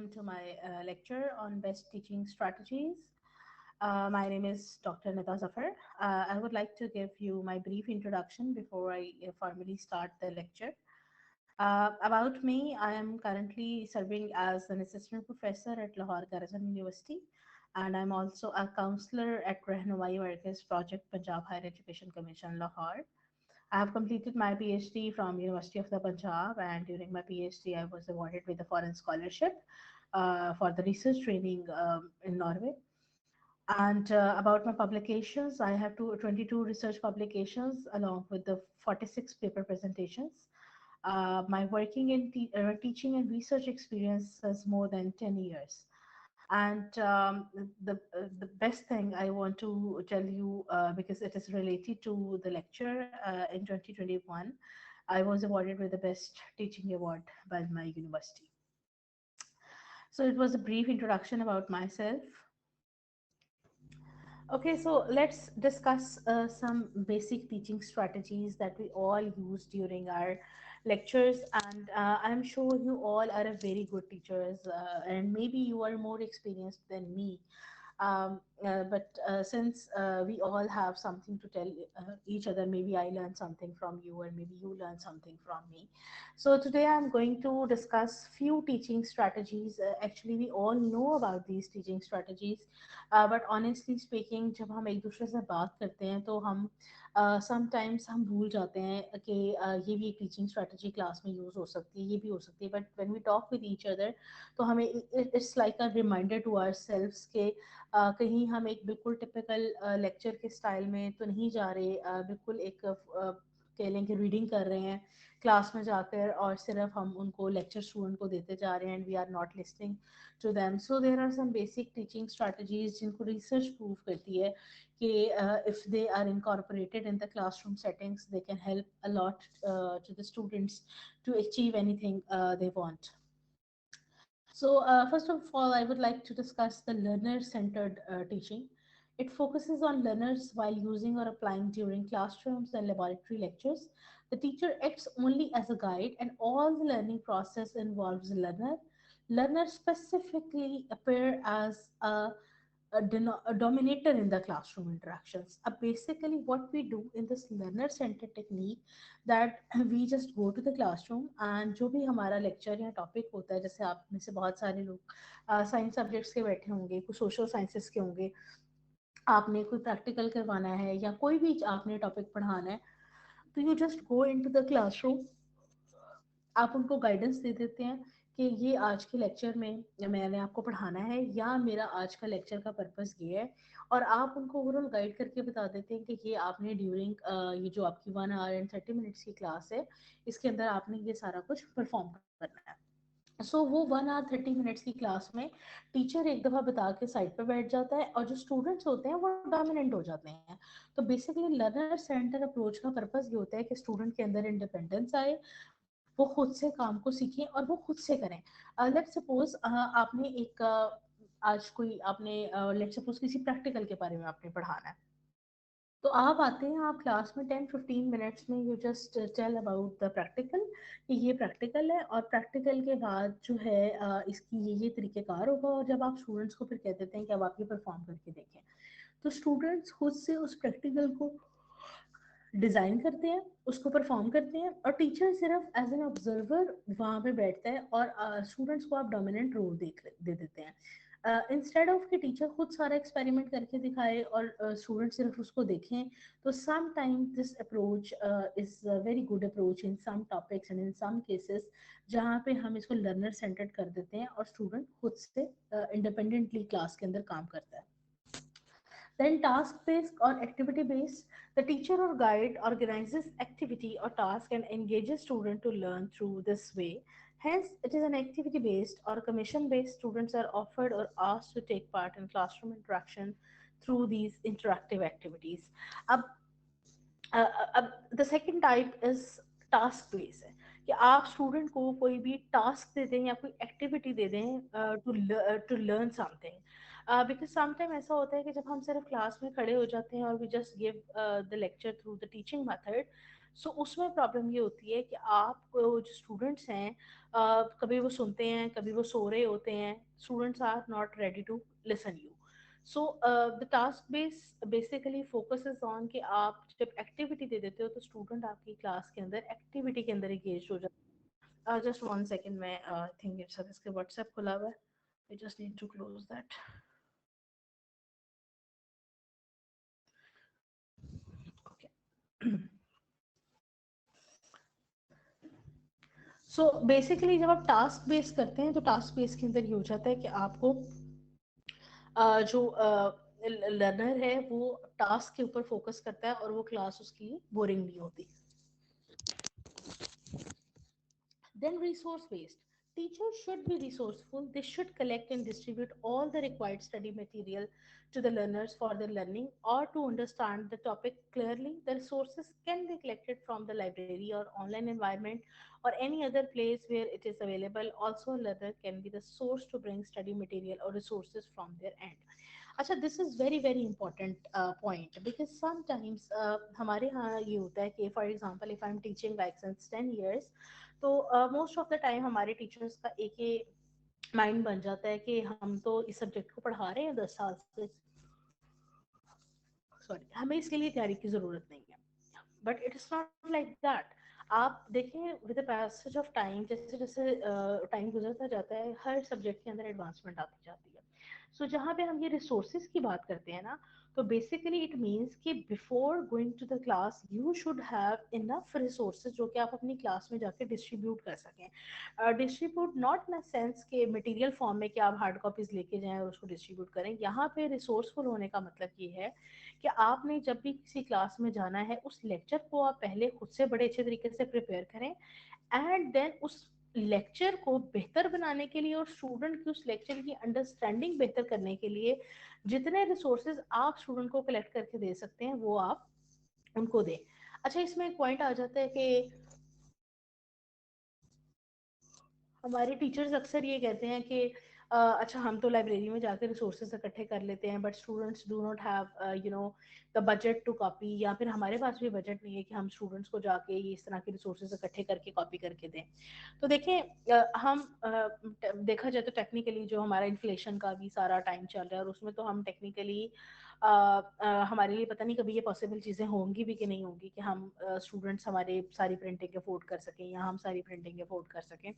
welcome to my lecture on best teaching strategies. My name is Dr. Nida Zafar. I would like to give you my brief introduction before I formally start the lecture. About me, I am currently serving as an assistant professor at Lahore Karzan University, and I'm also a counselor at Rehnawai Workers Project Punjab Higher Education Commission, Lahore. I have completed my PhD from University of the Punjab, and during my PhD, I was awarded with a foreign scholarship for the research training in Norway. And about my publications, I have 22 research publications along with the 46 paper presentations. My working in teaching and research experience is more than 10 years. And the best thing I want to tell you, because it is related to the lecture in 2021, I was awarded with the Best Teaching Award by my university. So it was a brief introduction about myself. Okay, so let's discuss some basic teaching strategies that we all use during our lectures. And I'm sure you all are a very good teachers, and maybe you are more experienced than me. But since we all have something to tell each other, maybe I learned something from you, or maybe you learned something from me. So today I'm going to discuss few teaching strategies. Actually, we all know about these teaching strategies, but honestly speaking, जब हम एक दूसरे से बात करते हैं तो हम sometimes हम भूल जाते हैं कि ये भी एक टीचिंग स्ट्रेटजी क्लास में यूज हो सकती है, ये भी हो सकती है. But when we talk with each other तो हमें it's like a reminder to ourselves के कहीं हम एक बिल्कुल टिपिकल लेक्चर के स्टाइल में तो नहीं जा रहे, बिल्कुल एक कह लें कि रीडिंग कर रहे हैं क्लास में जाकर और सिर्फ हम उनको लेक्चर स्टूडेंट को देते जा रहे हैं and we are not listening to them. So there are some basic teaching strategies जिनको रिसर्च प्रूव करती है कि if they are incorporated in the classroom settings they can help a lot to the students to achieve anything they want. So, first of all, I would like to discuss the learner centered teaching. It focuses on learners while using or applying during classrooms and laboratory lectures. The teacher acts only as a guide, and all the learning process involves the learner. Learners specifically appear as a dominator in the classroom interactions. Basically, what we do in this learner centered technique, that we just go to the classroom and जो भी हमारा lecture या topic होता है, जैसे आप में से बहुत सारे लोग साइंस सब्जेक्ट्स के बैठे होंगे, कुछ सोशल साइंसेस के होंगे, आपने कोई प्रैक्टिकल करवाना है या कोई भी आपने टॉपिक पढ़ाना है, तो you just go into the classroom. आप उनको गाइडेंस दे देते हैं कि ये आज के लेक्चर में मैंने आपको पढ़ाना है या मेरा आज का लेक्चर का पर्पस ये है, और आप उनको ओवरऑल गाइड करके बता देते हैं कि ये आपने ड्यूरिंग ये जो आपकी 1 आवर एंड 30 मिनट्स की क्लास है, इसके अंदर आपने ये सारा कुछ परफॉर्म करना है. सो वो 1 आवर 30 मिनट्स की क्लास में टीचर एक दफ़ा बता के साइड पर बैठ जाता है और जो स्टूडेंट्स होते हैं वो डोमिनेंट हो जाते हैं. तो बेसिकली लर्नर सेंटर अप्रोच का पर्पस ये होता है कि स्टूडेंट के अंदर इंडिपेंडेंस आए, वो खुद से काम को सीखें और वो खुद से करें. लेट्स सपोज आपने एक आज कोई आपने लेट्स सपोज किसी प्रैक्टिकल के बारे में आपने पढ़ाना है, तो आप आते हैं, आप क्लास में 10-15 मिनट्स में you just tell about the practical कि ये प्रैक्टिकल है और प्रैक्टिकल के बाद जो है इसकी ये तरीक़ेकार होगा, और जब आप स्टूडेंट्स को फिर कह देते हैं कि अब आप ये परफॉर्म करके देखें, तो स्टूडेंट्स खुद से उस प्रैक्टिकल को डिज़ाइन करते हैं, उसको परफॉर्म करते हैं, और टीचर सिर्फ एज एन ऑब्जर्वर वहाँ पे बैठता है और स्टूडेंट्स को आप डोमिनेंट रोल दे देते हैं. इंस्टेड ऑफ कि टीचर खुद सारा एक्सपेरिमेंट करके दिखाए और स्टूडेंट सिर्फ उसको देखें, तो some time this approach is a very good approach in some topics and in some cases, जहाँ पे हम इसको लर्नर सेंटर्ड कर देते हैं और स्टूडेंट खुद से इंडिपेंडेंटली क्लास के अंदर काम करता है. Then task-based or activity-based, the teacher or guide organizes activity or task and engages student to learn through this way. Hence, it is an activity-based or commission-based. Students are offered or asked to take part in classroom interaction through these interactive activities. अब अब the second type is task base है कि आप student को कोई भी task दे दें या कोई एक्टिविटी दे दें to learn something. Because sometime ऐसा होता है कि जब हम सिर्फ क्लास में खड़े हो जाते हैं और we just give the lecture through the teaching method, so उसमें प्रॉब्लम ये होती है कि आप जो स्टूडेंट्स हैं, कभी वो सुनते हैं, कभी वो सो रहे होते हैं, students are not ready to listen you. So the task base basically focuses on कि आप जब एक्टिविटी दे देते हो तो स्टूडेंट आपकी क्लास के अंदर एक्टिविटी के अंदर एंगेज हो जाता है. जस्ट वन सेकेंड, मैं थिंक इट्स इसके व्हाट्सएप खुला हुआ है. I just need to close that. So basically जब आप टास्क बेस करते हैं तो टास्क बेस के अंदर ये हो जाता है कि आपको जो लर्नर है वो टास्क के ऊपर फोकस करता है और वो क्लास उसकी बोरिंग नहीं होती. Then resource based. Teachers should be resourceful. They should collect and distribute all the required study material to the learners for their learning or to understand the topic clearly. The resources can be collected from the library or online environment or any other place where it is available. Also, a learner can be the source to bring study material or resources from their end. अच्छा, this is very very important point because sometimes हमारे यहाँ ये होता है कि for example if I am teaching like since 10 years, तो most of the time हमारे teachers का एक ही माइंड बन जाता है कि हम तो इस सब्जेक्ट को पढ़ा रहे हैं 10 साल से, सॉरी, हमें इसके लिए तैयारी की ज़रूरत नहीं है. But it is not like that. आप देखें with the passage of time, जैसे जैसे टाइम गुजरता जाता है, हर सब्जेक्ट के अंदर एडवांसमेंट आती जाती है. सो जहाँ पे हम ये रिसोर्सेज की बात करते हैं ना, तो बेसिकली इट मीन्स कि before going to the class you should have enough resources जो कि आप अपनी क्लास में जाके डिस्ट्रीब्यूट कर सकें. डिस्ट्रीब्यूट नॉट इन सेंस के मटेरियल फॉर्म में कि आप हार्ड कॉपीज लेके जाएं और उसको डिस्ट्रीब्यूट करें. यहाँ पे रिसोर्सफुल होने का मतलब ये है कि आपने जब भी किसी क्लास में जाना है उस लेक्चर को आप पहले खुद से बड़े अच्छे तरीके से प्रिपेयर करें, एंड देन उस लेक्चर को बेहतर बनाने के लिए और स्टूडेंट की उस लेक्चर की अंडरस्टैंडिंग बेहतर करने के लिए जितने रिसोर्सेज आप स्टूडेंट को कलेक्ट करके दे सकते हैं वो आप उनको दें. अच्छा, इसमें एक पॉइंट आ जाता है कि हमारे टीचर्स अक्सर ये कहते हैं कि अच्छा हम तो लाइब्रेरी में जाकर रिसोर्सेज इकट्ठे कर लेते हैं but students do not have the budget to copy, या फिर हमारे पास भी बजट नहीं है कि हम स्टूडेंट्स को जाके ये इस तरह के रिसोर्सेज इकट्ठे करके कॉपी करके दें. तो देखें, देखा जाए तो टेक्निकली जो हमारा इन्फ्लेशन का भी सारा टाइम चल रहा है और उसमें तो हम टेक्निकली हमारे लिए पता नहीं कभी ये पॉसिबल चीज़ें होंगी भी कि नहीं होंगी कि हम स्टूडेंट्स हमारे सारी प्रिंटिंग अफोर्ड कर सकें या हम सारी प्रिंटिंग अफोर्ड कर सकें.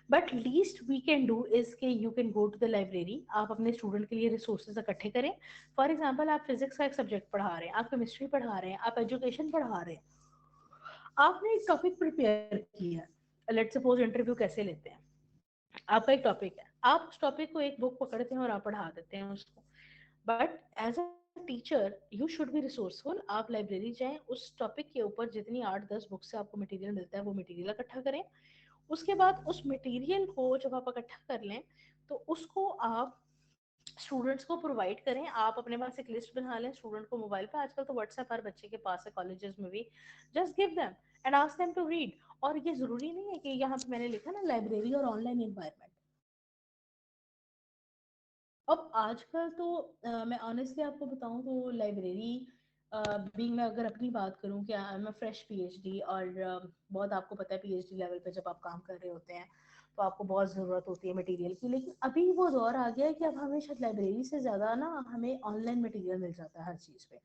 But least we can do is के you can go to the library. आप अपने स्टूडेंट के लिए रिसोर्सेज इकट्ठे करें. फॉर एग्जाम्पल आप फिजिक्स का एक सब्जेक्ट पढ़ा रहे हैं, आप केमिस्ट्री पढ़ा रहे हैं, आप एजुकेशन पढ़ा रहे हैं, आपने एक टॉपिक प्रिपेयर किया है. लेट्स सपोज इंटरव्यू कैसे लेते हैं, आपका एक टॉपिक है, आप उस टॉपिक को एक बुक पकड़ते हैं और आप पढ़ा देते हैं उसको. But as a teacher you should be resourceful. आप लाइब्रेरी जाएं, उस टॉपिक के ऊपर जितनी 8-10 बुक से आपको मटेरियल मिलता है वो मटेरियल इकट्ठा करें. उसके बाद उस मटेरियल को जब आप इकट्ठा कर लें तो उसको आप स्टूडेंट्स को प्रोवाइड करें. आप अपने पास एक लिस्ट बना लें स्टूडेंट को मोबाइल पे, आजकल तो व्हाट्सएप हर बच्चे के पास है कॉलेजेस में भी. Just give them and ask them to read. और ये जरूरी नहीं है कि यहाँ पे मैंने लिखा ना लाइब्रेरी और ऑनलाइन एनवायरनमेंट. अब आजकल तो मैं ऑनेस्टली आपको बताऊं तो लाइब्रेरी बीइंग, मैं अगर अपनी बात करूं कि आई एम फ्रेश पीएचडी और बहुत आपको पता है पीएचडी लेवल पे जब आप काम कर रहे होते हैं तो आपको बहुत ज़रूरत होती है मटेरियल की. लेकिन अभी वो दौर आ गया है कि अब हमें शायद लाइब्रेरी से ज़्यादा ना हमें ऑनलाइन मटेरियल मिल जाता है हर चीज़ पे.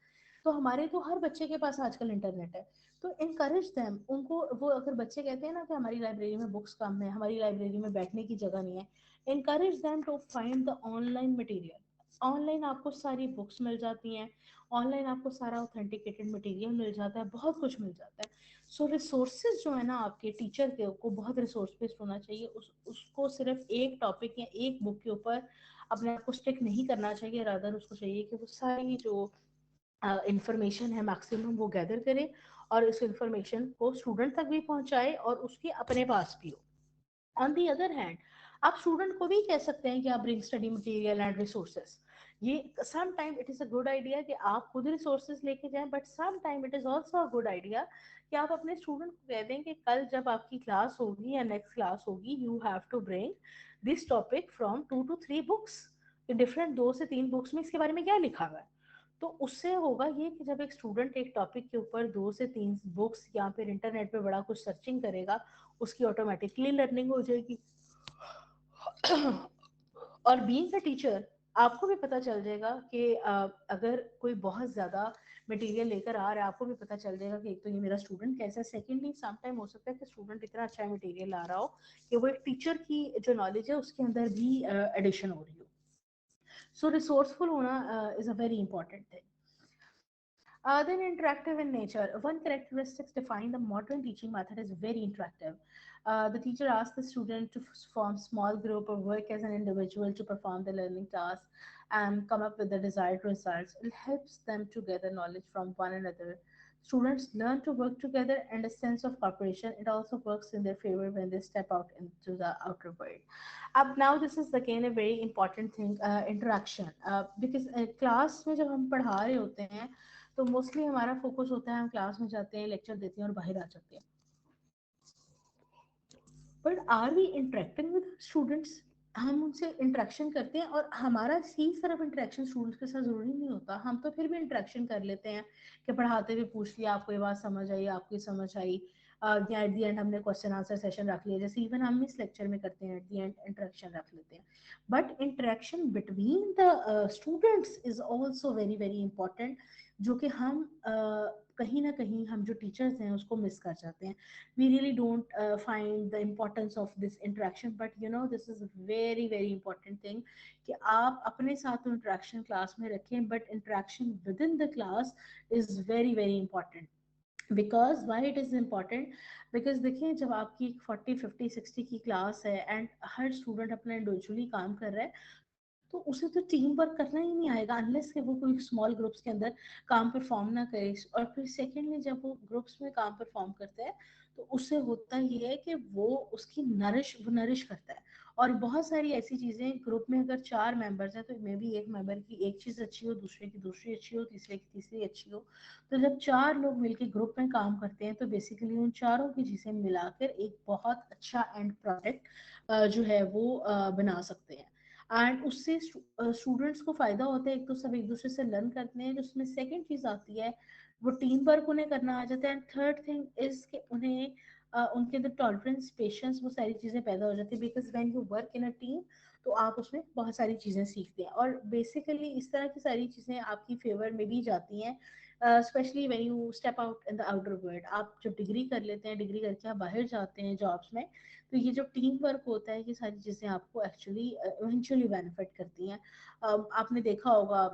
तो हमारे तो हर बच्चे के पास आजकल इंटरनेट है. तो इनकरेज देम, उनको वो अगर बच्चे कहते हैं ना कि हमारी लाइब्रेरी में बुक्स कम है, हमारी लाइब्रेरी में बैठने की जगह नहीं है, encourage them to find the online material. Online आपको सारी बुक्स मिल जाती हैं, ऑनलाइन आपको सारा ऑथेंटिकेटेड मटेरियल मिल जाता है, बहुत कुछ मिल जाता है. सो रिसोर्सेज जो है ना आपके टीचर के को बहुत रिसोर्स बेस्ड होना चाहिए. उसको सिर्फ एक टॉपिक या एक बुक के ऊपर अपने आप को स्टिक नहीं करना चाहिए, रादर उसको चाहिए कि वो सारी जो इंफॉर्मेशन है मैक्सिमम वो गैदर करे और इस इंफॉर्मेशन को स्टूडेंट तक भी पहुंचाए और उसके अपने पास भी हो. ऑन दी अदर हैंड आप स्टूडेंट को भी कह सकते हैं कि आप bring study material and resources. ये some time it is a good idea कि आप खुद रिसोर्सेज लेके जाएं, but some time it is also a good idea कि आप अपने स्टूडेंट को कह दें कि कल जब आपकी क्लास होगी या नेक्स्ट क्लास होगी you have to bring this topic from 2 to 3 books. Different 2 से 3 बुक्स में इसके बारे में क्या लिखा हुआ है. तो उससे होगा ये कि जब एक स्टूडेंट एक टॉपिक के ऊपर 2 से 3 बुक्स या फिर इंटरनेट पे बड़ा कुछ सर्चिंग करेगा, उसकी ऑटोमेटिकली लर्निंग हो जाएगी। और बीइंग अ टीचर आपको भी पता चल जाएगा कि अगर कोई बहुत ज्यादा मटेरियल लेकर आ रहा है, आपको भी पता चल जाएगा कि एक तो ये मेरा स्टूडेंट कैसा है, सेकेंडली सम टाइम हो सकता है कि स्टूडेंट इतना अच्छा मटेरियल ला रहा हो कि वो एक टीचर की जो नॉलेज है उसके अंदर भी एडिशन हो रही हो। सो रिसोर्सफुल होना is a very important thing. Then interactive in nature. One characteristics define the modern teaching method is very interactive. The teacher asks the student to form small group or work as an individual to perform the learning task and come up with the desired results. It helps them to gather knowledge from one another. Students learn to work together and a sense of cooperation. It also works in their favor when they step out into the outer world. Now this is again a very important thing, interaction. Because class में जब हम पढ़ा रहे होते हैं तो mostly हमारा focus होता है हम क्लास में जाते हैं, लेक्चर देते हैं और बाहर आ जाते हैं, but are we interacting with students? हम उनसे इंटरेक्शन करते हैं और हमारा सिर्फ इंटरेक्शन स्टूडेंट्स के साथ जरूरी नहीं होता, हम तो फिर भी इंटरेक्शन कर लेते हैं कि पढ़ाते हुए पूछ लिया, आपको ये बात समझ आई, आपकी समझ आई, या एट दी एंड हमने क्वेश्चन आंसर सेशन रख लिया, जैसे इवन हम इस लेक्चर में करते हैं, एट दी एंड इंटरेक्शन रख लेते हैं। But interaction between the students is also very very important, जो कि हम कहीं ना कहीं हम जो टीचर्स हैं उसको मिस कर जाते हैं। We really don't find the importance of this interaction, but you know this is a very very important thing कि आप अपने साथ तो interaction क्लास में रखें, but interaction within the class is very very important. Because why it is important, because देखिए जब आपकी 40 50 60 की क्लास है एंड हर स्टूडेंट अपना इंडिविजुअली काम कर रहा है, तो उसे तो टीम वर्क करना ही नहीं आएगा अनलेस कि वो कोई स्मॉल ग्रुप्स के अंदर काम परफॉर्म ना करे। और फिर सेकेंडली जब वो ग्रुप्स में काम परफॉर्म करता है तो उससे होता ये है कि वो उसकी नरिश करता है। और बहुत सारी ऐसी चीजें ग्रुप में, अगर 4 मेंबर्स हैं तो मे बी एक मेंबर की एक चीज अच्छी हो, दूसरे की दूसरी अच्छी हो, तीसरे की तीसरी अच्छी हो। तो जब 4 लोग मिलकर ग्रुप में काम करते हैं तो बेसिकली उन चारों की चीजें मिलाकर एक बहुत अच्छा एंड प्रोडक्ट जो है वो बना सकते हैं। एंड उससे स्टूडेंट्स को फायदा होता है, एक तो सब एक दूसरे से लर्न करते हैं, उसमें सेकंड चीज आती है वो टीम वर्क उन्हें करना आ जाता है, एंड थर्ड थिंग इज कि उन्हें उनके अंदर टॉलरेंस, पेशेंस, वो सारी चीजें पैदा हो जाती है, because when you work in a team तो आप उसमें बहुत सारी चीजें सीखते हैं और बेसिकली इस तरह की सारी चीजें आपकी फेवर में भी जाती हैं, specially when you step out in the outer world. आप जब डिग्री कर लेते हैं, डिग्री करके आप बाहर जाते हैं जॉब्स में, तो ये जो टीम वर्क होता है, ये सारी चीजें आपको एक्चुअली इवेंचुअली बेनिफिट करती हैं। आपने देखा होगा,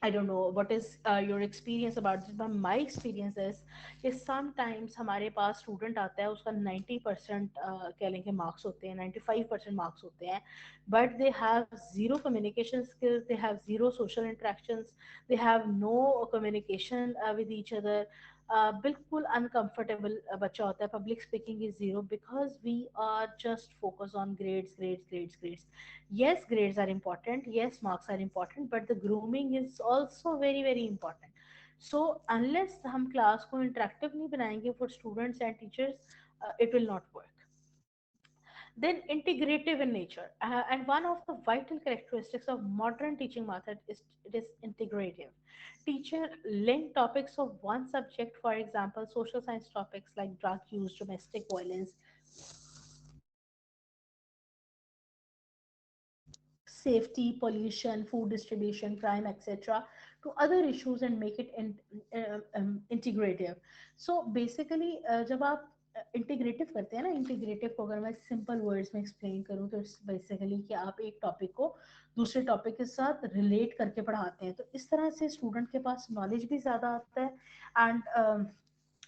I don't know what is your experience about this, but my experience is sometimes हमारे पास स्टूडेंट आता है, उसका 90% कह लेंगे मार्क्स होते हैं, 95% मार्क्स होते हैं, but they have zero communication skills, they have zero social interactions, they have no communication with each other. बिल्कुल अनकंफर्टेबल बच्चा होता है, public speaking is zero, because we are just focus on grades grades grades grades. Yes, grades are important, yes, marks are important, but the grooming is also very very important. So unless हम class को interactive नहीं बनाएंगे for students and teachers, it will not work. Then integrative in nature, and one of the vital characteristics of modern teaching method is it is integrative. Teacher link topics of one subject, for example social science topics like drug use, domestic violence, safety, pollution, food distribution, crime, etc., to other issues and make it integrative. So basically, जब आप integrative करते हैं ना, integrative को अगर मैं simple words में explain करूँ तो इट्स बेसिकली कि आप एक टॉपिक को दूसरे टॉपिक के साथ रिलेट करके पढ़ाते हैं, तो इस तरह से स्टूडेंट के पास नॉलेज भी ज़्यादा आता है एंड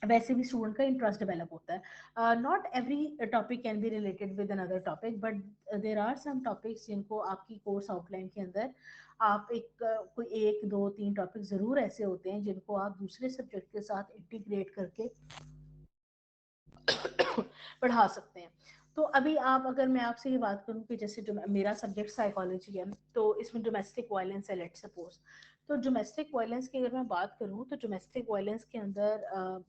वैसे भी स्टूडेंट का इंटरेस्ट डेवलप होता है। Not every topic can be related with another topic, but there are some topics जिनको आपकी कोर्स आउटलाइन के अंदर आप कोई 1 2 3 टॉपिक जरूर ऐसे होते हैं जिनको आप दूसरे सब्जेक्ट के साथ इंटीग्रेट करके पढ़ा सकते हैं। तो अभी आप, अगर मैं आपसे ये बात करूं कि जैसे जो मेरा सब्जेक्ट साइकोलॉजी है, तो इसमें डोमेस्टिक वायलेंस है, लेट सपोज, तो डोमेस्टिक वायलेंस की अगर मैं बात करूं तो डोमेस्टिक वायलेंस के अंदर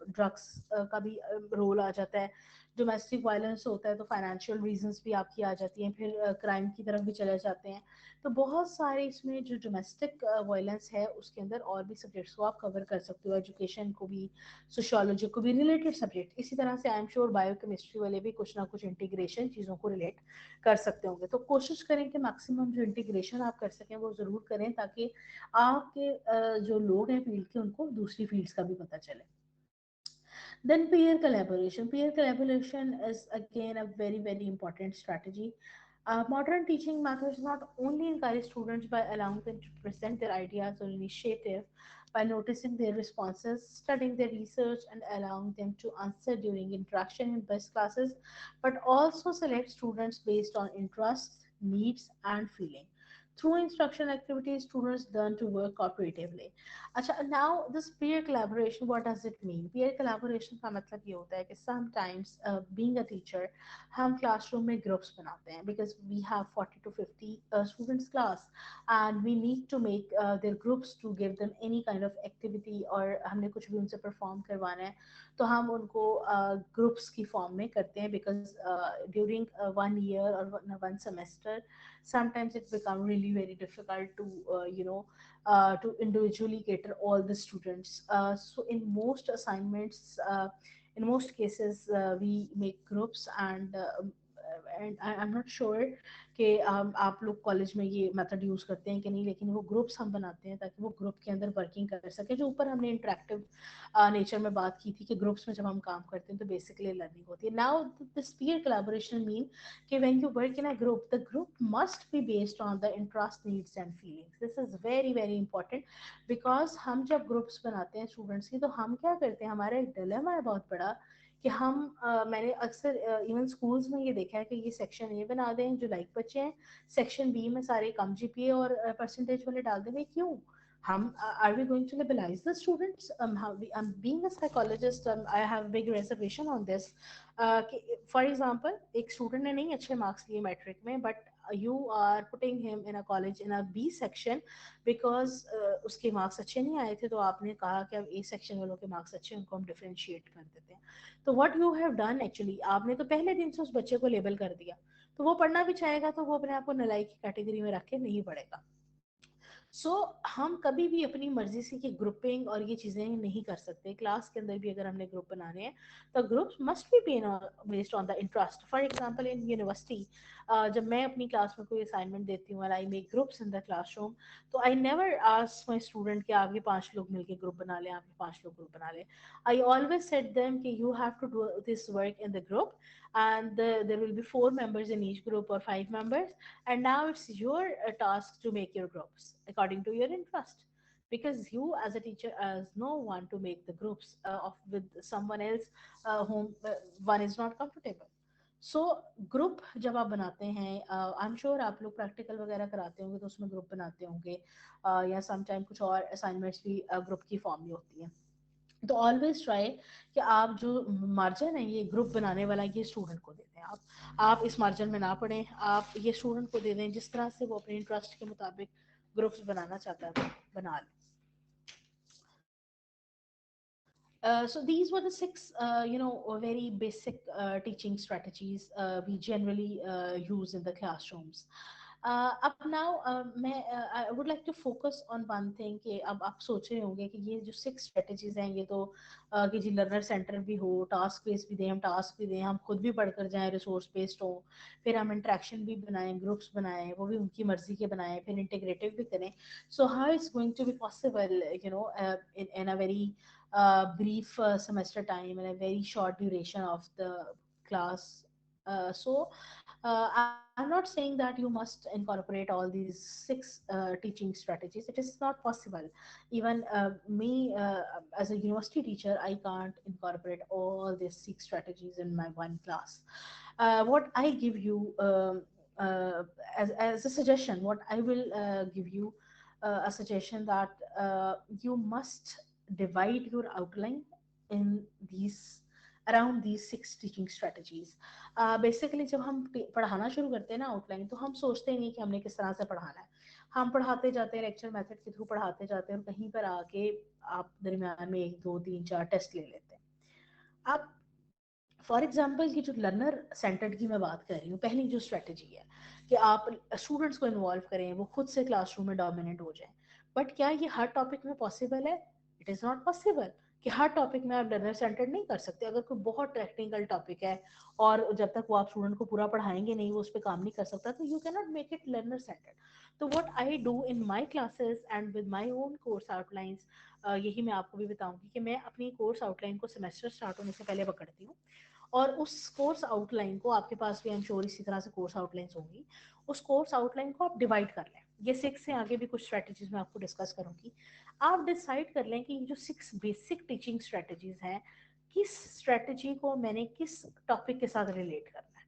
ड्रग्स का भी रोल आ जाता है, डोमेस्टिक वायलेंस होता है तो फाइनेंशियल रीजंस भी आपकी आ जाती हैं, फिर क्राइम की तरफ भी चले जाते हैं। तो बहुत सारे इसमें जो डोमेस्टिक वायलेंस है उसके अंदर और भी सब्जेक्ट्स को आप कवर कर सकते हो, एजुकेशन को भी, सोशियोलॉजी को भी, रिलेटेड सब्जेक्ट। इसी तरह से आई एम श्योर बायोकेमिस्ट्री वाले भी कुछ ना कुछ इंटीग्रेशन चीज़ों को रिलेट कर सकते होंगे। तो कोशिश करें कि मैक्सिमम जो इंटीग्रेशन आप कर सकें वो ज़रूर करें, ताकि आपके जो लोग हैं फील्ड के उनको दूसरी फील्ड्स का भी पता चले। Then peer collaboration. Peer collaboration is again a very, very important strategy. Modern teaching methods not only encourage students by allowing them to present their ideas or initiative, by noticing their responses, studying their research, and allowing them to answer during interaction in best classes, but also select students based on interests, needs, and feeling. Through instruction activities, students learn to work cooperatively. अच्छा, now this peer collaboration, what does it mean? Peer collaboration का मतलब ये होता है कि sometimes being a teacher हम classroom में groups बनाते हैं, because we have 40 to 50 students class, and we need to make their groups to give them any kind of activity, और हमने कुछ भी उनसे perform करवाना है तो हम उनको groups की form में करते हैं, because during 1 year or one semester sometimes it become really very difficult to to individually cater all the students. So in most assignments, in most cases, we make groups, and I'm not sure कि आप लोग college में ये method use करते हैं कि नहीं, लेकिन वो ग्रुप्स हम बनाते हैं ताकि वो ग्रुप के अंदर वर्किंग कर सके। जो ऊपर हमने इंटरेक्टिव नेचर में बात की थी कि ग्रुप्स में जब हम काम करते हैं तो बेसिकली लर्निंग होती है। Now this peer collaboration mean कि when you work in a group, the group must be based on the interest, needs and feelings. This is very very important, because हम जब ग्रुप्स बनाते हैं students की तो हम क्या करते हैं, हमारा एक डिलेमा है बहुत बड़ा कि हम मैंने अक्सर इवन स्कूल्स में ये देखा है कि ये सेक्शन ए बना दें जो लाइक बच्चे हैं, सेक्शन बी में सारे कम जीपीए और परसेंटेज वाले डाल दें। क्यों? हम are we going to liberalize the students? Being a psychologist, I have a big reservation on this. For example, एक स्टूडेंट ने नहीं अच्छे मार्क्स लिए मैट्रिक में, but you are putting him in a college in a B section because उसके marks अच्छे नहीं आए थे, तो आपने कहा कि अब A सेक्शन वालों के मार्क्स अच्छे, उनको हम डिफरेंशिएट कर देते हैं। तो what you have done actually, आपने तो पहले दिन से उस बच्चे को लेबल कर दिया, तो वो पढ़ना भी चाहेगा तो वो अपने आप को नलायक की कैटेगरी में रख के नहीं पढ़ेगा। सो हम कभी भी अपनी मर्जी से कि ग्रुपिंग और ये चीज़ें नहीं कर सकते। क्लास के अंदर भी अगर हमने ग्रुप बनाने हैं तो group must be based on the interest. For example in university, जब मैं अपनी क्लास में कोई असाइनमेंट देती हूँ, I make groups in the classroom, तो I never ask my student कि आपके 5 लोग मिलकर ग्रुप बना लें, आपके 5 लोग ग्रुप बना लें। आई ऑलवेज सेट देम कि you have to do this work in the group, and there will be 4 members in each group or 5 members, and now it's your task to make your groups according to your interest, because you as a teacher as no one to make the groups of with someone else whom one is not comfortable. So group जब आप बनाते हैं, आई am sure आप लोग practical वगैरह कराते होंगे तो उसमें ग्रुप बनाते होंगे, या समटाइम कुछ और असाइनमेंट्स भी ग्रुप की फॉर्म में होती हैं। तो ऑलवेज ट्राई कि आप जो मार्जिन है ये ग्रुप बनाने वाला ये स्टूडेंट को दे दें। आप इस मार्जिन में ना पढ़ें, आप ये स्टूडेंट को दे दें, जिस तरह से वो अपने इंटरेस्ट के मुताबिक ग्रुप्स बनाना चाहता है बना लें। So these were the 6 very basic teaching strategies we generally use in the classrooms. अब नाउ मैं I would like to focus on one thing कि अब आप सोच रहे होंगे कि ये जो 6 स्ट्रेटजीज हैं ये तो कि जी लर्नर सेंटर भी हो, टास्क बेस्ड भी दें, हम टास्क भी दें, हम खुद भी पढ़ कर जाएं, रिसोर्स बेस्ड हो, फिर हम इंटरेक्शन भी बनाएं, ग्रुप्स बनाएं, वो भी उनकी मर्जी के बनाएं, फिर इंटीग्रेटिव भी करें। So how it's going to be possible in a very brief semester time and a very short duration of the class. I'm not saying that you must incorporate all these 6 teaching strategies. It is not possible. Even me, as a university teacher, I can't incorporate all these 6 strategies in my one class. What I give you as a suggestion, what I will give you a suggestion that you must divide your outline in these around these 6 teaching strategies. Basically जब हम पढ़ाना शुरू करते हैं ना outline, तो हम सोचते नहीं कि हमने किस तरह से पढ़ाना है, हम पढ़ाते जाते हैं लेक्चर मेथड के थ्रू पढ़ाते जाते हैं, और कहीं पर आके आप दरमियान में 1 2 3 4 टेस्ट ले लेते हैं। आप फॉर एग्जाम्पल की जो लर्नर सेंटर्ड की मैं बात कर रही हूँ, पहली जो स्ट्रेटेजी है कि आप स्टूडेंट्स को इन्वॉल्व करें, वो खुद से क्लासरूम में डोमिनेट हो जाए। बट क्या ये हर टॉपिक में पॉसिबल है? इट इज़ नॉट पॉसिबल कि हर टॉपिक में आप लर्नर सेंटर्ड नहीं कर सकते। अगर कोई बहुत टेक्निकल टॉपिक है और जब तक वो आप स्टूडेंट को पूरा पढ़ाएंगे नहीं, वो उस पर काम नहीं कर सकता, तो you can not make it learner centred. तो what I do in my classes and with my own course outlines, यही मैं आपको भी बताऊंगी कि मैं अपनी कोर्स आउटलाइन को सेमेस्टर स्टार्ट होने से पहले पकड़ती हूँ, और उस कोर्स आउटलाइन को, आपके पास भी आई एम श्योर इसी तरह से कोर्स आउटलाइंस होंगी, उस कोर्स आउटलाइन को आप डिवाइड कर लें। ये 6 से आगे भी कुछ स्ट्रेटजीज मैं आपको डिस्कस करूंगी। आप डिसाइड कर लें कि ये जो 6 बेसिक टीचिंग स्ट्रेटजीज हैं, किस स्ट्रेटजी को मैंने किस टॉपिक के साथ रिलेट करना है।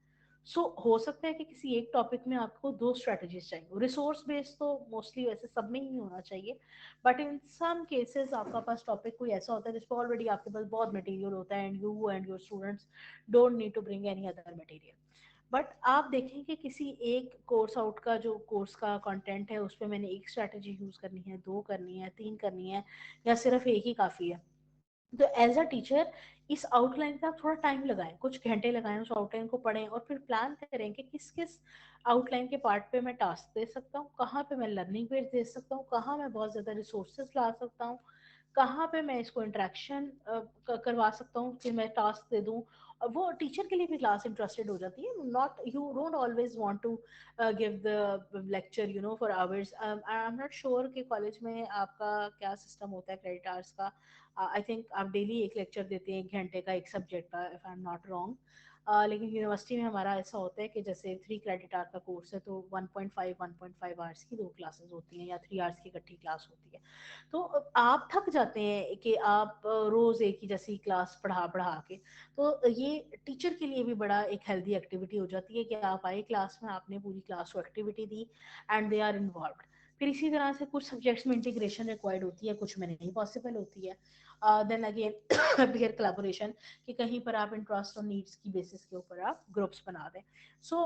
हो सकता है कि किसी एक टॉपिक में आपको 2 स्ट्रेटजीज चाहिए। रिसोर्स बेस्ड तो मोस्टली वैसे सब में ही होना चाहिए, बट इन सम केसेस आपका पास टॉपिक कोई ऐसा होता है जिस पर ऑलरेडी आपके पास बहुत मटेरियल होता है and you and your students don't need to bring any other material. But आप देखें कि किसी एक कोर्स आउट का जो कोर्स का कंटेंट है उस पर मैंने एक स्ट्रैटेजी यूज करनी है, 2 करनी है, 3 करनी है, या सिर्फ एक ही काफी है। तो एज अ टीचर इस आउटलाइन पे आप थोड़ा टाइम लगाएं, कुछ घंटे लगाएं, उस आउटलाइन को पढ़ें और फिर प्लान करें कि किस किस आउटलाइन के पार्ट पे मैं टास्क दे सकता हूँ, कहाँ पे मैं लर्निंग पेज दे सकता हूँ, कहाँ मैं बहुत ज़्यादा रिसोर्सेज ला सकता हूँ, कहाँ पे मैं इसको इंटरेक्शन करवा सकता हूँ कि मैं टास्क दे दूँ। वो टीचर के लिए भी क्लास इंटरेस्टेड हो जाती है। Not you don't always want to give the lecture for hours. I am not sure कि कॉलेज में आपका क्या सिस्टम होता है क्रेडिट आवर्स का। आई थिंक आप डेली एक लेक्चर देते हैं 1 घंटे का एक सब्जेक्ट का, if I am not wrong. लेकिन यूनिवर्सिटी में हमारा ऐसा होता है कि जैसे 3 क्रेडिट आवर का कोर्स है तो 1.5 आवर्स की 2 क्लासेस होती हैं, या 3 आवर्स की इकट्ठी क्लास होती है। तो आप थक जाते हैं कि आप रोज एक ही जैसी क्लास पढ़ा पढ़ा के। तो ये टीचर के लिए भी बड़ा एक हेल्दी एक्टिविटी हो जाती है कि आप आए क्लास में, आपने पूरी क्लास को एक्टिविटी दी एंड दे आर इन्वॉल्व। फिर इसी तरह से कुछ सब्जेक्ट्स में इंटीग्रेशन रिक्वायर्ड होती है, कुछ में नहीं पॉसिबल होती है। देन अगेन पीयर कोलैबोरेशन, कि कहीं पर आप इंटरेस्ट और नीड्स की बेसिस के ऊपर आप ग्रुप्स बना दें। सो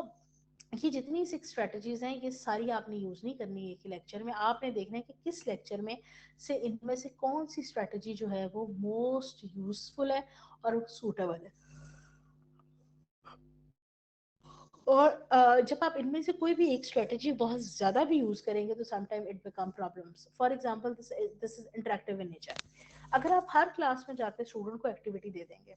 ये जितनी 6 स्ट्रेटजीज हैं, ये सारी आपने यूज नहीं करनी है एक ही लेक्चर में। आपने देखना है कि किस लेक्चर में से इनमें से कौन सी स्ट्रेटजी जो है वो मोस्ट यूजफुल है और सूटेबल है। और जब आप इनमें से कोई भी एक स्ट्रेटजी बहुत ज्यादा भी यूज करेंगे तो sometime it become problems. For example this is interactive in nature. अगर आप हर क्लास में जाकर स्टूडेंट को एक्टिविटी दे देंगे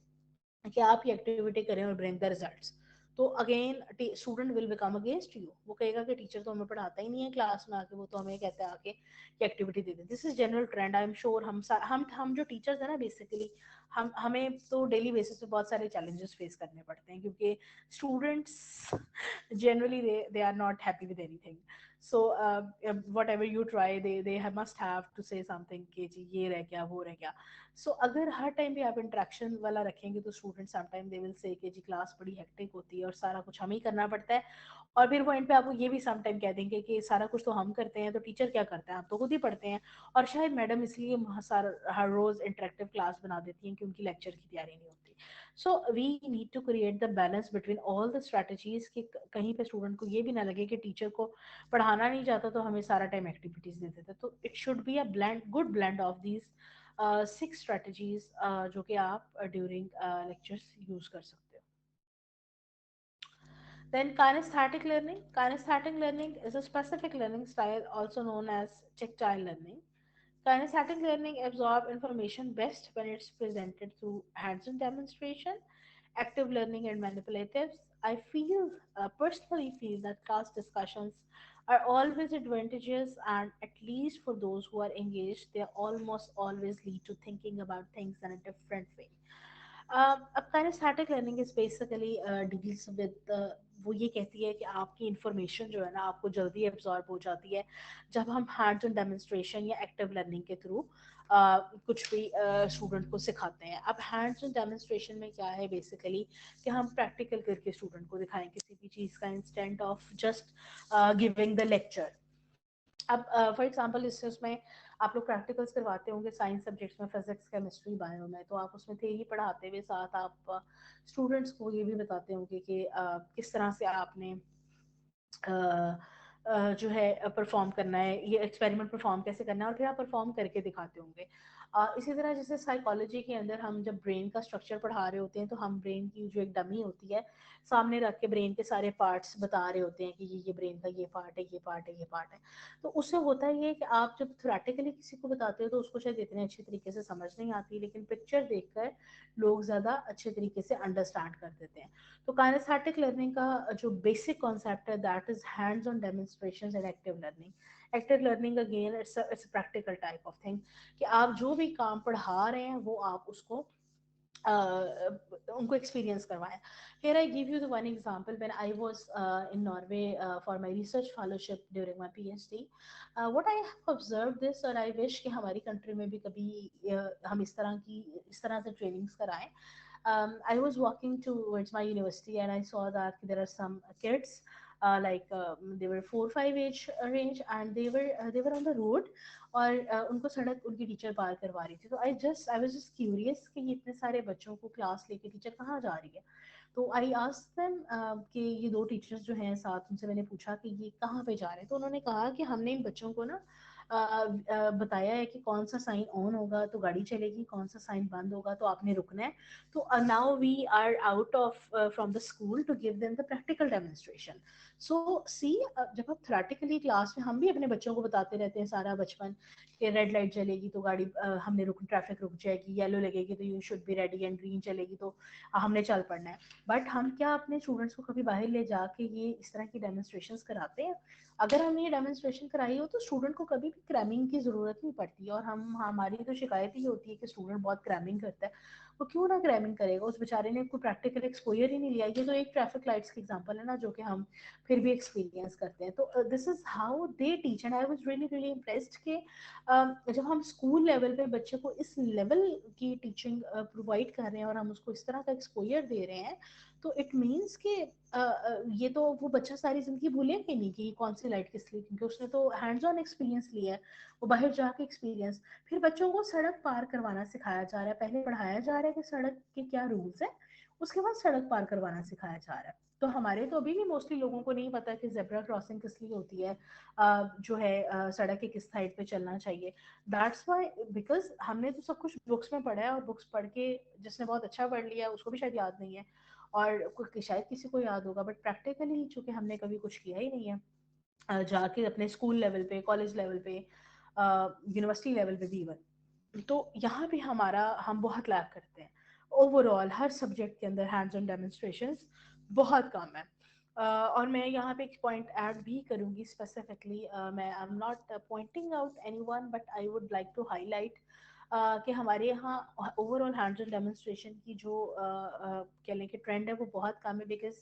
कि आप ये एक्टिविटी करें और ब्रिंग द रिजल्ट्स, तो again student will become against you. वो कहेगा कि टीचर तो हमें पढ़ाता ही नहीं है क्लास में आके, वो तो हमें कहता है आके कि activity they they. This is general trend. I am sure हम जो टीचर्स हैं ना, बेसिकली हमें तो डेली बेसिस पे बहुत सारे चैलेंजेस फेस करने पड़ते हैं, क्योंकि students generally they are not happy with anything. So whatever you try, they must have to say something कि जी ये रह गया, वो रह गया। अगर हर टाइम भी आप इंटरेक्शन वाला रखेंगे तो student sometime they will say कि जी क्लास बड़ी हेक्टिक होती है और सारा कुछ हमें ही करना पड़ता है। और फिर वो एंड पे आपको ये भी समटाइम कह देंगे कि सारा कुछ तो हम करते हैं तो टीचर क्या करते हैं, आप तो खुद ही पढ़ते हैं। और शायद मैडम इसलिए हर रोज इंटरेक्टिव क्लास बना देती हैं कि उनकी लेक्चर की तैयारी नहीं होती। So we need to create the balance between all the strategies कि कहीं पे स्टूडेंट को ये भी ना लगे कि टीचर को पढ़ाना नहीं जाता तो हमें सारा टाइम एक्टिविटीज दे देते। तो it should be a blend, good blend of these 6 strategies जो कि आप ड्यूरिंग लेक्चर्स यूज कर सकते हो। Then kinesthetic learning. Kinesthetic learning is a specific learning style also known as tactile learning. Kinesthetic learning absorbs information best when it's presented through hands-on demonstration, active learning, and manipulatives. I personally feel that class discussions are always advantageous, and at least for those who are engaged, they almost always lead to thinking about things in a different way. अब kinesthetic learning is basically deals with, वो ये कहती है कि आपकी information जो है ना आपको जल्दी एब्जॉर्ब हो जाती है जब हम हैंड्स ऑन डेमोन्स्ट्रेशन या एक्टिव लर्निंग के थ्रू कुछ भी स्टूडेंट को सिखाते हैं। अब हैंड्स ऑन डेमोन्स्ट्रेशन में क्या है बेसिकली कि हम प्रैक्टिकल करके स्टूडेंट को दिखाएं किसी भी चीज़ का, instant of just giving the lecture. अब फॉर एग्जांपल इसमें आप लोग प्रैक्टिकल्स करवाते होंगे साइंस सब्जेक्ट्स में, फिजिक्स, केमिस्ट्री, बायो में, तो आप उसमें थ्योरी पढ़ाते हुए साथ आप स्टूडेंट्स को ये भी बताते होंगे कि किस तरह से आपने जो है परफॉर्म करना है, ये एक्सपेरिमेंट परफॉर्म कैसे करना है, और फिर आप परफॉर्म करके दिखाते होंगे। इसी तरह जैसे साइकोलॉजी के अंदर हम जब ब्रेन का स्ट्रक्चर पढ़ा रहे होते हैं, तो हम ब्रेन की जो एक डमी होती है सामने रख के ब्रेन के सारे पार्ट्स बता रहे होते हैं कि ये ब्रेन का ये पार्ट है, ये पार्ट है, ये पार्ट है। तो उससे होता है ये कि आप जब थ्योरेटिकली किसी को बताते हो तो उसको शायद इतने अच्छे तरीके से समझ नहीं आती, लेकिन पिक्चर देखकर लोग ज़्यादा अच्छे तरीके से अंडरस्टैंड कर देते हैं। तो काइनेस्थेटिक लर्निंग का जो बेसिक कॉन्सेप्ट है that is hands on demonstrations and active learning. Active learning again it's practical type of thing, कि आप जो भी काम पढ़ा रहे हैं वो आप उसको उनको एक्सपीरियंस करवाएं. Here I give you the one example. When I was in Norway for my research fellowship during my PhD, what I have observed this, और I wish कि हमारी कंट्री में भी कभी हम इस तरह से ट्रेनिंग्स कराएं. I was walking towards my university and I saw that there are some kids, they were 4 5 age range, and they were on the road, और उनको सड़क उनकी टीचर पार करवा रही थी. तो आई वाज जस्ट क्यूरियस कि ये इतने सारे बच्चों को क्लास लेके टीचर कहाँ जा रही है. तो आई आस्क्ड देम कि ये दो टीचर्स जो हैं साथ, उनसे मैंने पूछा कि ये कहाँ पे जा रहे हैं. तो उन्होंने कहा कि हमने इन बच्चों को ना बताया है कि कौन सा साइन ऑन होगा तो गाड़ी चलेगी, कौन सा साइन बंद होगा तो आपने रुकना है. तो now we are out of from the school to give them the practical demonstration. So see, जब आप थ्योरेटिकली क्लास में, हम भी अपने बच्चों को बताते रहते हैं सारा बचपन कि रेड लाइट जलेगी तो गाड़ी हमने ट्रैफिक रुक जाएगी, येलो लगेगी तो you should be ready, and green चलेगी तो हमने चल पड़ना है. बट हम क्या अपने स्टूडेंट्स को कभी बाहर ले जाके ये इस तरह की डेमोन्स्ट्रेशन कराते हैं? अगर हमने ये डेमोन्स्ट्रेशन कराई हो तो स्टूडेंट को कभी भी क्रैमिंग की जरूरत नहीं पड़ती. और हमारी तो शिकायत ही होती है कि स्टूडेंट बहुत क्रैमिंग करता है. वो क्यों ना क्रैमिंग करेगा, उस बेचारे ने कोई प्रैक्टिकल एक्सपोजर ही नहीं लिया. ये तो एक ट्रैफिक लाइट्स की एग्जांपल है ना, जो कि हम फिर भी एक्सपीरियंस करते हैं. तो this is how they teach, and I was really really impressed कि जब हम स्कूल लेवल पे बच्चे को इस लेवल की टीचिंग प्रोवाइड कर रहे हैं और हम उसको इस तरह का एक्सपोजर दे रहे हैं, तो इट मीन्स कि ये तो वो बच्चा सारी जिंदगी भूलेंगे नहीं कि कौन सी लाइट किस लिए, क्योंकि उसने तो हैंड्स ऑन एक्सपीरियंस लिया है, वो बाहर जाके एक्सपीरियंस. फिर बच्चों को सड़क पार करवाना सिखाया जा रहा है. पहले पढ़ाया जा रहा है कि सड़क के क्या रूल्स है, उसके बाद सड़क पार करवाना सिखाया जा रहा है. तो हमारे तो अभी भी मोस्टली लोगों को नहीं पता कि जेब्रा क्रॉसिंग किस लिए होती है, जो है सड़क के किस साइड पे चलना चाहिए. दैट्स व्हाई, बिकॉज हमने तो सब कुछ बुक्स में पढ़ा है, और बुक्स पढ़ के जिसने बहुत अच्छा पढ़ लिया उसको भी शायद याद नहीं है, और शायद किसी को याद होगा, बट प्रैक्टिकली चूंकि हमने कभी कुछ किया ही नहीं है, जाके अपने स्कूल लेवल पे, कॉलेज लेवल पे, यूनिवर्सिटी लेवल पे भी इवन, तो यहाँ पे हम बहुत लैक करते हैं. ओवरऑल हर सब्जेक्ट के अंदर हैंड्स ऑन डेमोन्स्ट्रेशन बहुत कम है. और मैं यहाँ पे एक पॉइंट ऐड भी करूँगी स्पेसिफिकली. मैं I am not pointing out anyone, but I would like to highlight कि हमारे यहाँ ओवरऑल हैंड्स ऑन डेमोन्स्ट्रेशन की जो कह लें कि ट्रेंड है वो बहुत कम है. बिकॉज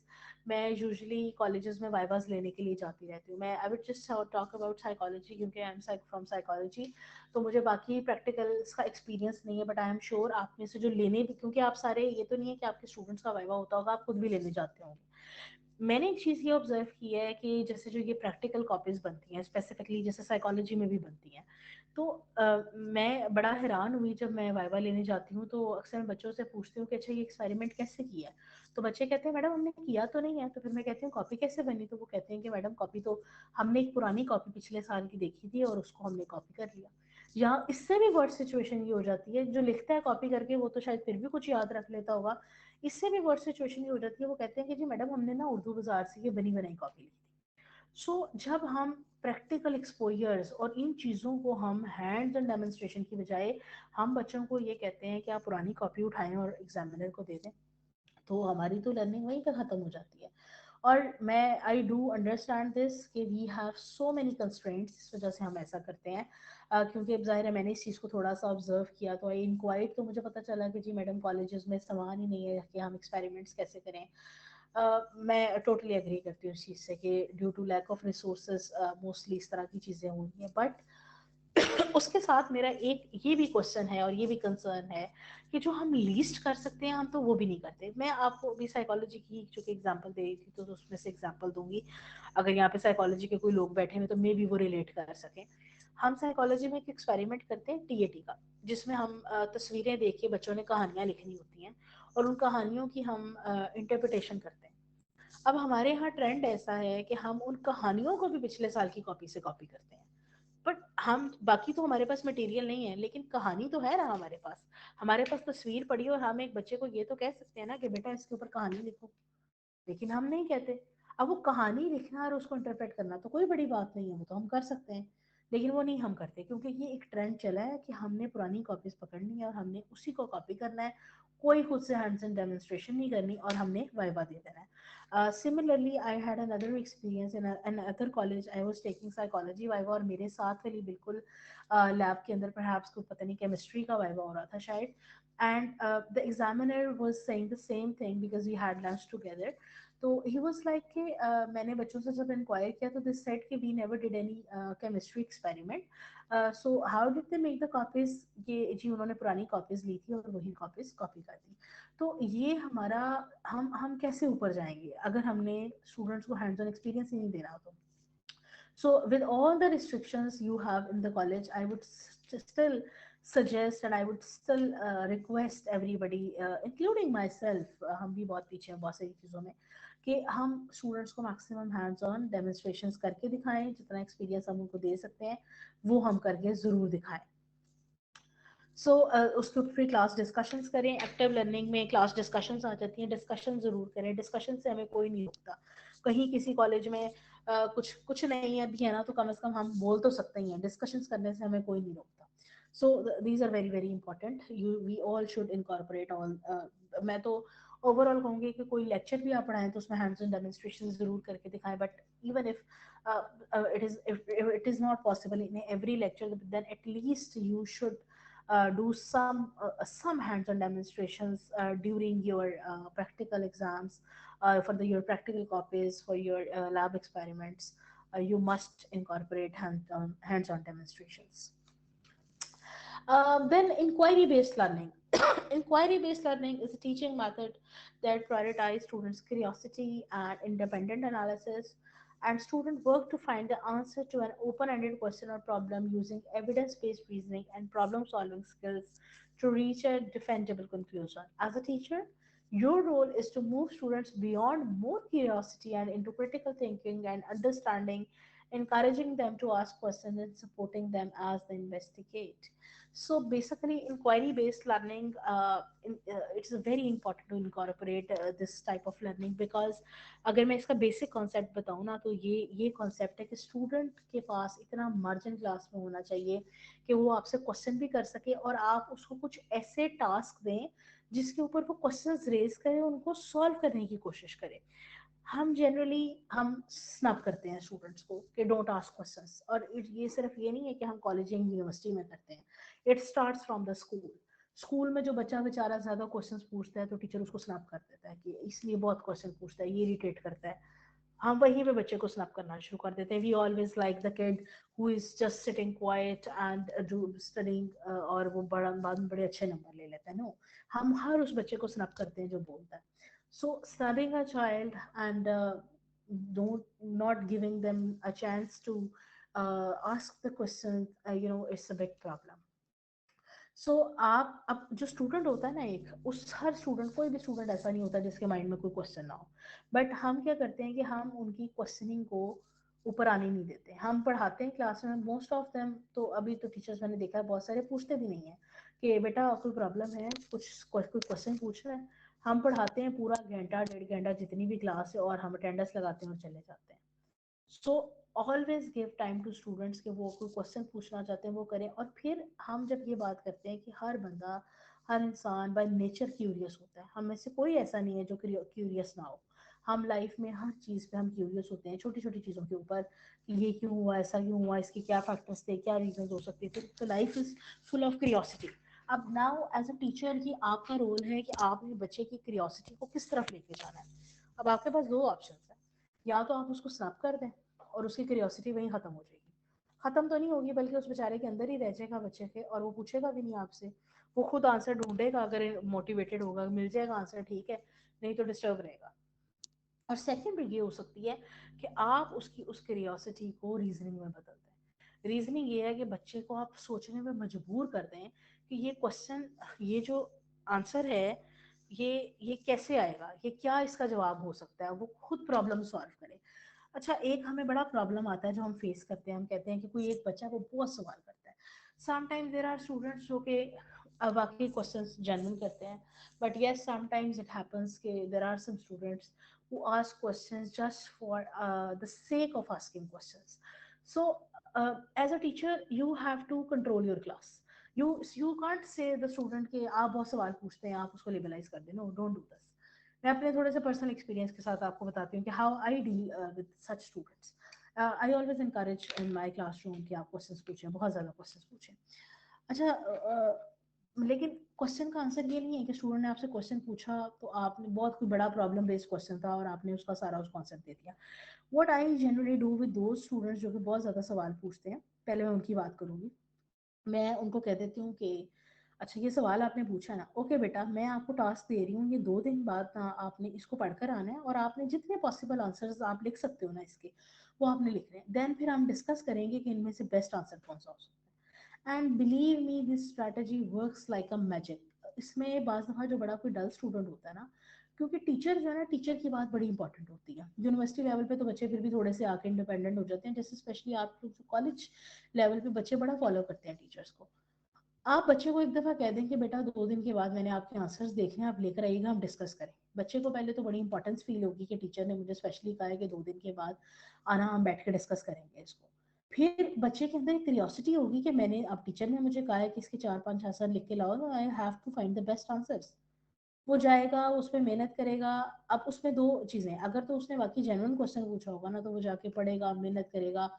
मैं यूजुअली कॉलेजेस में वाइवास लेने के लिए जाती रहती हूँ. मैं I would just talk about psychology, क्योंकि आई एम फ्रॉम साइकोलॉजी, तो मुझे बाकी प्रैक्टिकल्स का एक्सपीरियंस नहीं है. बट आई एम श्योर आप में से जो लेने भी, क्योंकि आप सारे, ये तो नहीं है कि आपके स्टूडेंट्स का वाइवा होता होगा, आप खुद भी लेने जाते होंगे. मैंने एक चीज़ ये ऑब्जर्व की है कि जैसे जो ये प्रैक्टिकल कॉपीज बनती हैं, स्पेसिफिकली जैसे साइकोलॉजी में भी बनती हैं, तो मैं बड़ा हैरान हुई जब मैं वाइवा लेने जाती हूँ. तो अक्सर मैं बच्चों से पूछती हूँ कि अच्छा ये एक्सपेरिमेंट कैसे किया है. तो बच्चे कहते हैं मैडम हमने किया तो नहीं है. तो फिर मैं कहती हूँ कॉपी कैसे बनी. तो वो कहते हैं कि मैडम कॉपी तो हमने एक पुरानी कॉपी पिछले साल की देखी थी और उसको हमने कॉपी कर लिया. यहाँ इससे भी वर्ड सिचुएशन ये हो जाती है, जो लिखता है कॉपी करके वो तो शायद फिर भी कुछ याद रख लेता होगा. इससे भी वर्ड सिचुएशन ये हो जाती है, वो कहते हैं कि जी मैडम हमने ना उर्दू बाजार से ये बनी बनाई कॉपी ली थी. सो जब हम प्रैक्टिकल एक्सपोजर्स और इन चीज़ों को हम हैंड्स एंड डेमोन्स्ट्रेशन की बजाय हम बच्चों को ये कहते हैं कि आप पुरानी कॉपी उठाएं और एग्जामिनर को दे दें, तो हमारी तो लर्निंग वहीं पर ख़त्म हो जाती है. और मैं आई डू अंडरस्टैंड दिस कि we have so many constraints, इस वजह से हम ऐसा करते हैं. क्योंकि अब जाहिर है मैंने इस चीज़ को थोड़ा सा ऑब्जर्व किया, तो आई इंक्वायर्ड, तो मुझे पता चला कि जी मैडम कॉलेजेस में सामान ही नहीं है कि हम एक्सपेरिमेंट्स कैसे करें. मैं टोटली एग्री करती हूँ इस चीज़ से कि due to lack of resources mostly इस तरह की चीज़ें हो रही हैं. बट उसके साथ मेरा एक ये भी क्वेश्चन है और ये भी कंसर्न है कि जो हम लीस्ट कर सकते हैं हम तो वो भी नहीं करते. मैं आपको अभी साइकोलॉजी की जो कि एग्जांपल दे रही थी, तो उसमें से एग्जांपल दूंगी. अगर यहाँ पे साइकोलॉजी के कोई लोग बैठे हैं तो मे भी वो रिलेट कर सकें. हम साइकोलॉजी में एक एक्सपेरिमेंट करते हैं टीएटी का, जिसमें हम तस्वीरें देख के बच्चों ने कहानियां लिखनी होती हैं और उन कहानियों की हम इंटरप्रिटेशन करते हैं. अब हमारे यहाँ ट्रेंड ऐसा है कि हम उन कहानियों को भी पिछले साल की कॉपी से कॉपी करते हैं, बट हम बाकी तो हमारे पास मटेरियल नहीं है, लेकिन कहानी तो है ना हमारे पास तस्वीर पड़ी, और हम एक बच्चे को ये तो कह सकते हैं ना कि बेटा इसके ऊपर कहानी लिखो, लेकिन हम नहीं कहते। अब वो कहानी लिखना और उसको इंटरप्रेट करना तो कोई बड़ी बात नहीं है, वो तो हम कर सकते हैं, लेकिन वो नहीं हम करते, क्योंकि ये एक ट्रेंड चला है कि हमने पुरानी कॉपीज पकड़नी है और हमने उसी को कॉपी करना है, कोई खुद से हैंड्स ऑन डेमोन्स्ट्रेशन नहीं करनी, और हमने वाइवा दे देना है। Similarly I had another experience in another college, I was taking psychology viva, और मेरे साथ वाली बिल्कुल लैब के अंदर परहैप्स को पता नहीं केमिस्ट्री का वाइवा हो रहा था शायद, and the examiner was saying the same thing because we had lunch together. तो ही वॉज लाइक कि मैंने बच्चों से जब इंक्वायर किया तो दिस सेड कि we never did any chemistry experiment, so how did they make the copies, ये जी उन्होंने पुरानी कॉपीज ली थी और वही कॉपीज कॉपी कर दी। तो ये हमारा, हम कैसे ऊपर जाएंगे अगर हमने स्टूडेंट्स को हैंड्स ऑन एक्सपीरियंस ही नहीं देना तो। So with all the restrictions you have in the college, I would still suggest and I would still request everybody, including myself, हम भी बहुत पीछे हैं बहुत सारी चीज़ों में, कि हम स्टूडेंट्स को मैक्सिमम हैंड्स ऑन डेमोन्स्ट्रेशंस करके दिखाएं, जितना एक्सपीरियंस हम उनको दे सकते हैं वो हम करके ज़रूर दिखाएं। सो उसके ऊपर फिर क्लास डिस्कशंस करें, एक्टिव लर्निंग में क्लास डिस्कशंस आ जाती हैं, डिस्कशन ज़रूर करें, डिस्कशन से हमें कोई नहीं रोकता। कहीं किसी कॉलेज में कुछ कुछ नहीं है भी है ना, तो कम से कम हम बोल तो सकते ही हैं, डिस्कशंस करने से हमें कोई नहीं रोकता। So these are very very important, you we all should incorporate all. मैं तो ओवरऑल कहूँगी कि कोई लेक्चर भी आप पढ़ाएं तो उसमें हैंड्स ऑन डेमोन्स्ट्रेशन ज़रूर करके दिखाएं, but even if if it is not possible in every lecture, then at least you should do some hands-on demonstrations during your practical exams, your practical copies, for your lab experiments. You must incorporate hands-on demonstrations. Then inquiry-based learning. Inquiry-based learning is a teaching method that prioritizes students' curiosity and independent analysis, and students work to find the answer to an open-ended question or problem using evidence-based reasoning and problem-solving skills to reach a defendable conclusion. As a teacher, your role is to move students beyond more curiosity and into critical thinking and understanding, encouraging them to ask questions and supporting them as they investigate. So basically, inquiry-based learning, it's very important to incorporate this type of learning, because अगर मैं इसका basic concept बताऊँ ना, तो ये concept है कि student के पास इतना मार्जिन क्लास में होना चाहिए कि वो आपसे क्वेश्चन भी कर सके, और आप उसको कुछ ऐसे टास्क दें जिसके ऊपर वो क्वेश्चंस रेज करे, उनको सॉल्व करने की कोशिश करे। हम जनरली हम स्नब करते हैं स्टूडेंट्स को कि डोंट आस्क क्वेश्चंस, और ये सिर्फ ये नहीं है कि हम कॉलेज या यूनिवर्सिटी में करते हैं, it starts from the school. School में जो बच्चा बेचारा ज्यादा क्वेश्चंस पूछता है तो टीचर उसको स्नब कर देता है कि इसलिए बहुत क्वेश्चन पूछता है, ये इरिटेट करता है, हम वहीं पे बच्चे को स्नब करना शुरू कर देते हैं। We always like the kid who is just sitting quiet and do studying, और वो बड़ा बाद में बड़े अच्छे नंबर ले लेता है। नो, हम हर उस बच्चे को स्नब करते हैं जो बोलता है। So snubbing a child and don't not giving them a chance to ask the question, it's a big problem. सो आप अब जो स्टूडेंट होता है ना, एक उस हर स्टूडेंट, कोई भी स्टूडेंट ऐसा नहीं होता जिसके माइंड में कोई क्वेश्चन ना हो, बट हम क्या करते हैं कि हम उनकी क्वेश्चनिंग को ऊपर आने नहीं देते। हम पढ़ाते हैं क्लास में, मोस्ट ऑफ देम तो अभी तो टीचर्स मैंने देखा है बहुत सारे पूछते भी नहीं है कि बेटा कोई प्रॉब्लम है, कोई क्वेश्चन पूछ रहे हैं। हम पढ़ाते हैं पूरा घंटा 1.5 घंटा जितनी भी क्लास है, और हम अटेंडेंस लगाते हैं और चले जाते हैं। So always give time to students कि वो कोई क्वेश्चन पूछना चाहते हैं वो करें। और फिर हम जब ये बात करते हैं कि हर बंदा, हर इंसान बाय नेचर क्यूरियस होता है, हम में से कोई ऐसा नहीं है जो क्यूरियस ना हो। हम लाइफ में हर चीज़ पे हम क्यूरियस होते हैं, छोटी छोटी चीज़ों के ऊपर, कि ये क्यों हुआ, ऐसा क्यों हुआ, इसके क्या फैक्टर्स थे, क्या रीजन हो सकते थे। तो life is full of curiosity. अब नाउ एज अ टीचर ही आपका रोल है कि आपने बच्चे की क्यूरियोसिटी को किस तरफ लेके जाना है। अब आपके पास दो ऑप्शन है, या तो आप उसको स्नैप कर दें और उसकी क्यूरियोसिटी वहीं खत्म हो जाएगी। खत्म तो नहीं होगी, बल्कि उस बेचारे के अंदर ही रह जाएगा बच्चे के, और वो पूछेगा भी नहीं आपसे, वो खुद आंसर ढूंढेगा, अगर मोटिवेटेड होगा मिल जाएगा आंसर, ठीक है, नहीं तो डिस्टर्ब रहेगा। और सेकंड ये हो सकती है कि आप उसकी उस क्यूरियोसिटी को रीजनिंग में बदल दें। रीजनिंग ये है कि बच्चे को आप सोचने में मजबूर कर दें कि ये क्वेश्चन, ये जो आंसर है, ये कैसे आएगा, ये क्या इसका जवाब हो सकता है, वो खुद प्रॉब्लम सॉल्व करे। अच्छा, एक हमें बड़ा प्रॉब्लम आता है जो हम फेस करते हैं, हम कहते हैं कि कोई एक बच्चा वो बहुत सवाल करता है। समटाइम्स देयर आर स्टूडेंट्स जो कि वाकई क्वेश्चंस जेन्युइन करते हैं, but yes sometimes it happens कि there are some students who ask questions just for the sake of asking questions. So as a teacher you have to control your class. You can't say the student के आप बहुत सवाल पूछते हैं आप उसको लेबलाइज कर दें, नो डोंट डू दिस। मैं अपने थोड़े से पर्सनल एक्सपीरियंस के साथ आपको बताती हूँ कि how I deal with such students. I always encourage in my classroom कि आप क्वेश्चंस पूछें, बहुत ज़्यादा क्वेश्चंस पूछें। अच्छा लेकिन क्वेश्चन का आंसर ये नहीं है कि स्टूडेंट ने आपसे क्वेश्चन पूछा तो आपने बहुत कोई बड़ा प्रॉब्लम बेस्ड क्वेश्चन था और आपने उसका सारा उसको आंसर दे दिया। What I generally do with those students जो कि बहुत ज़्यादा सवाल पूछते हैं, पहले मैं उनकी बात करूंगी। मैं उनको कह देती हूँ कि अच्छा ये सवाल आपने पूछा ना, ओके बेटा मैं आपको टास्क दे रही हूँ, ये 2 दिन बाद ना आपने इसको पढ़कर आना है और आपने जितने पॉसिबल आंसर्स आप लिख सकते हो ना इसके, वो आपने लिखने हैं। देन फिर हम डिस्कस करेंगे कि इनमें से बेस्ट आंसर कौन सा हो सकता है। And believe me this strategy works like a magic. इसमें बाज दफा जो बड़ा कोई डल स्टूडेंट होता है ना, क्योंकि टीचर जो है ना, टीचर की बात बड़ी इंपॉर्टेंट होती है। यूनिवर्सिटी लेवल पे तो बच्चे फिर भी थोड़े से आके इंडिपेंडेंट हो जाते हैं, जैसे स्पेशली आप कॉलेज लेवल पे बच्चे बड़ा फॉलो करते हैं टीचर्स को। आप बच्चे को एक दफा कह दें कि बेटा 2 दिन के बाद मैंने आपके आंसर्स देखे हैं, आप लेकर आइएगा, हम डिस्कस करें। बच्चे को पहले तो बड़ी इंपॉर्टेंस फील होगी कि टीचर ने मुझे स्पेशली कहा है कि 2 दिन के बाद आना, हम बैठ के डिस्कस करेंगे इसको। फिर बच्चे के अंदर एक क्यूरियोसिटी होगी कि मैंने, अब टीचर ने मुझे कहा है कि इसके 4-5 आंसर लिख के लाओ, तो I have to find the best answers. वो जाएगा उसमें मेहनत करेगा। अब उसमें दो चीजें, अगर तो उसने बाकी जेन्युइन क्वेश्चन पूछा होगा ना, तो वो जाके पढ़ेगा, मेहनत करेगा,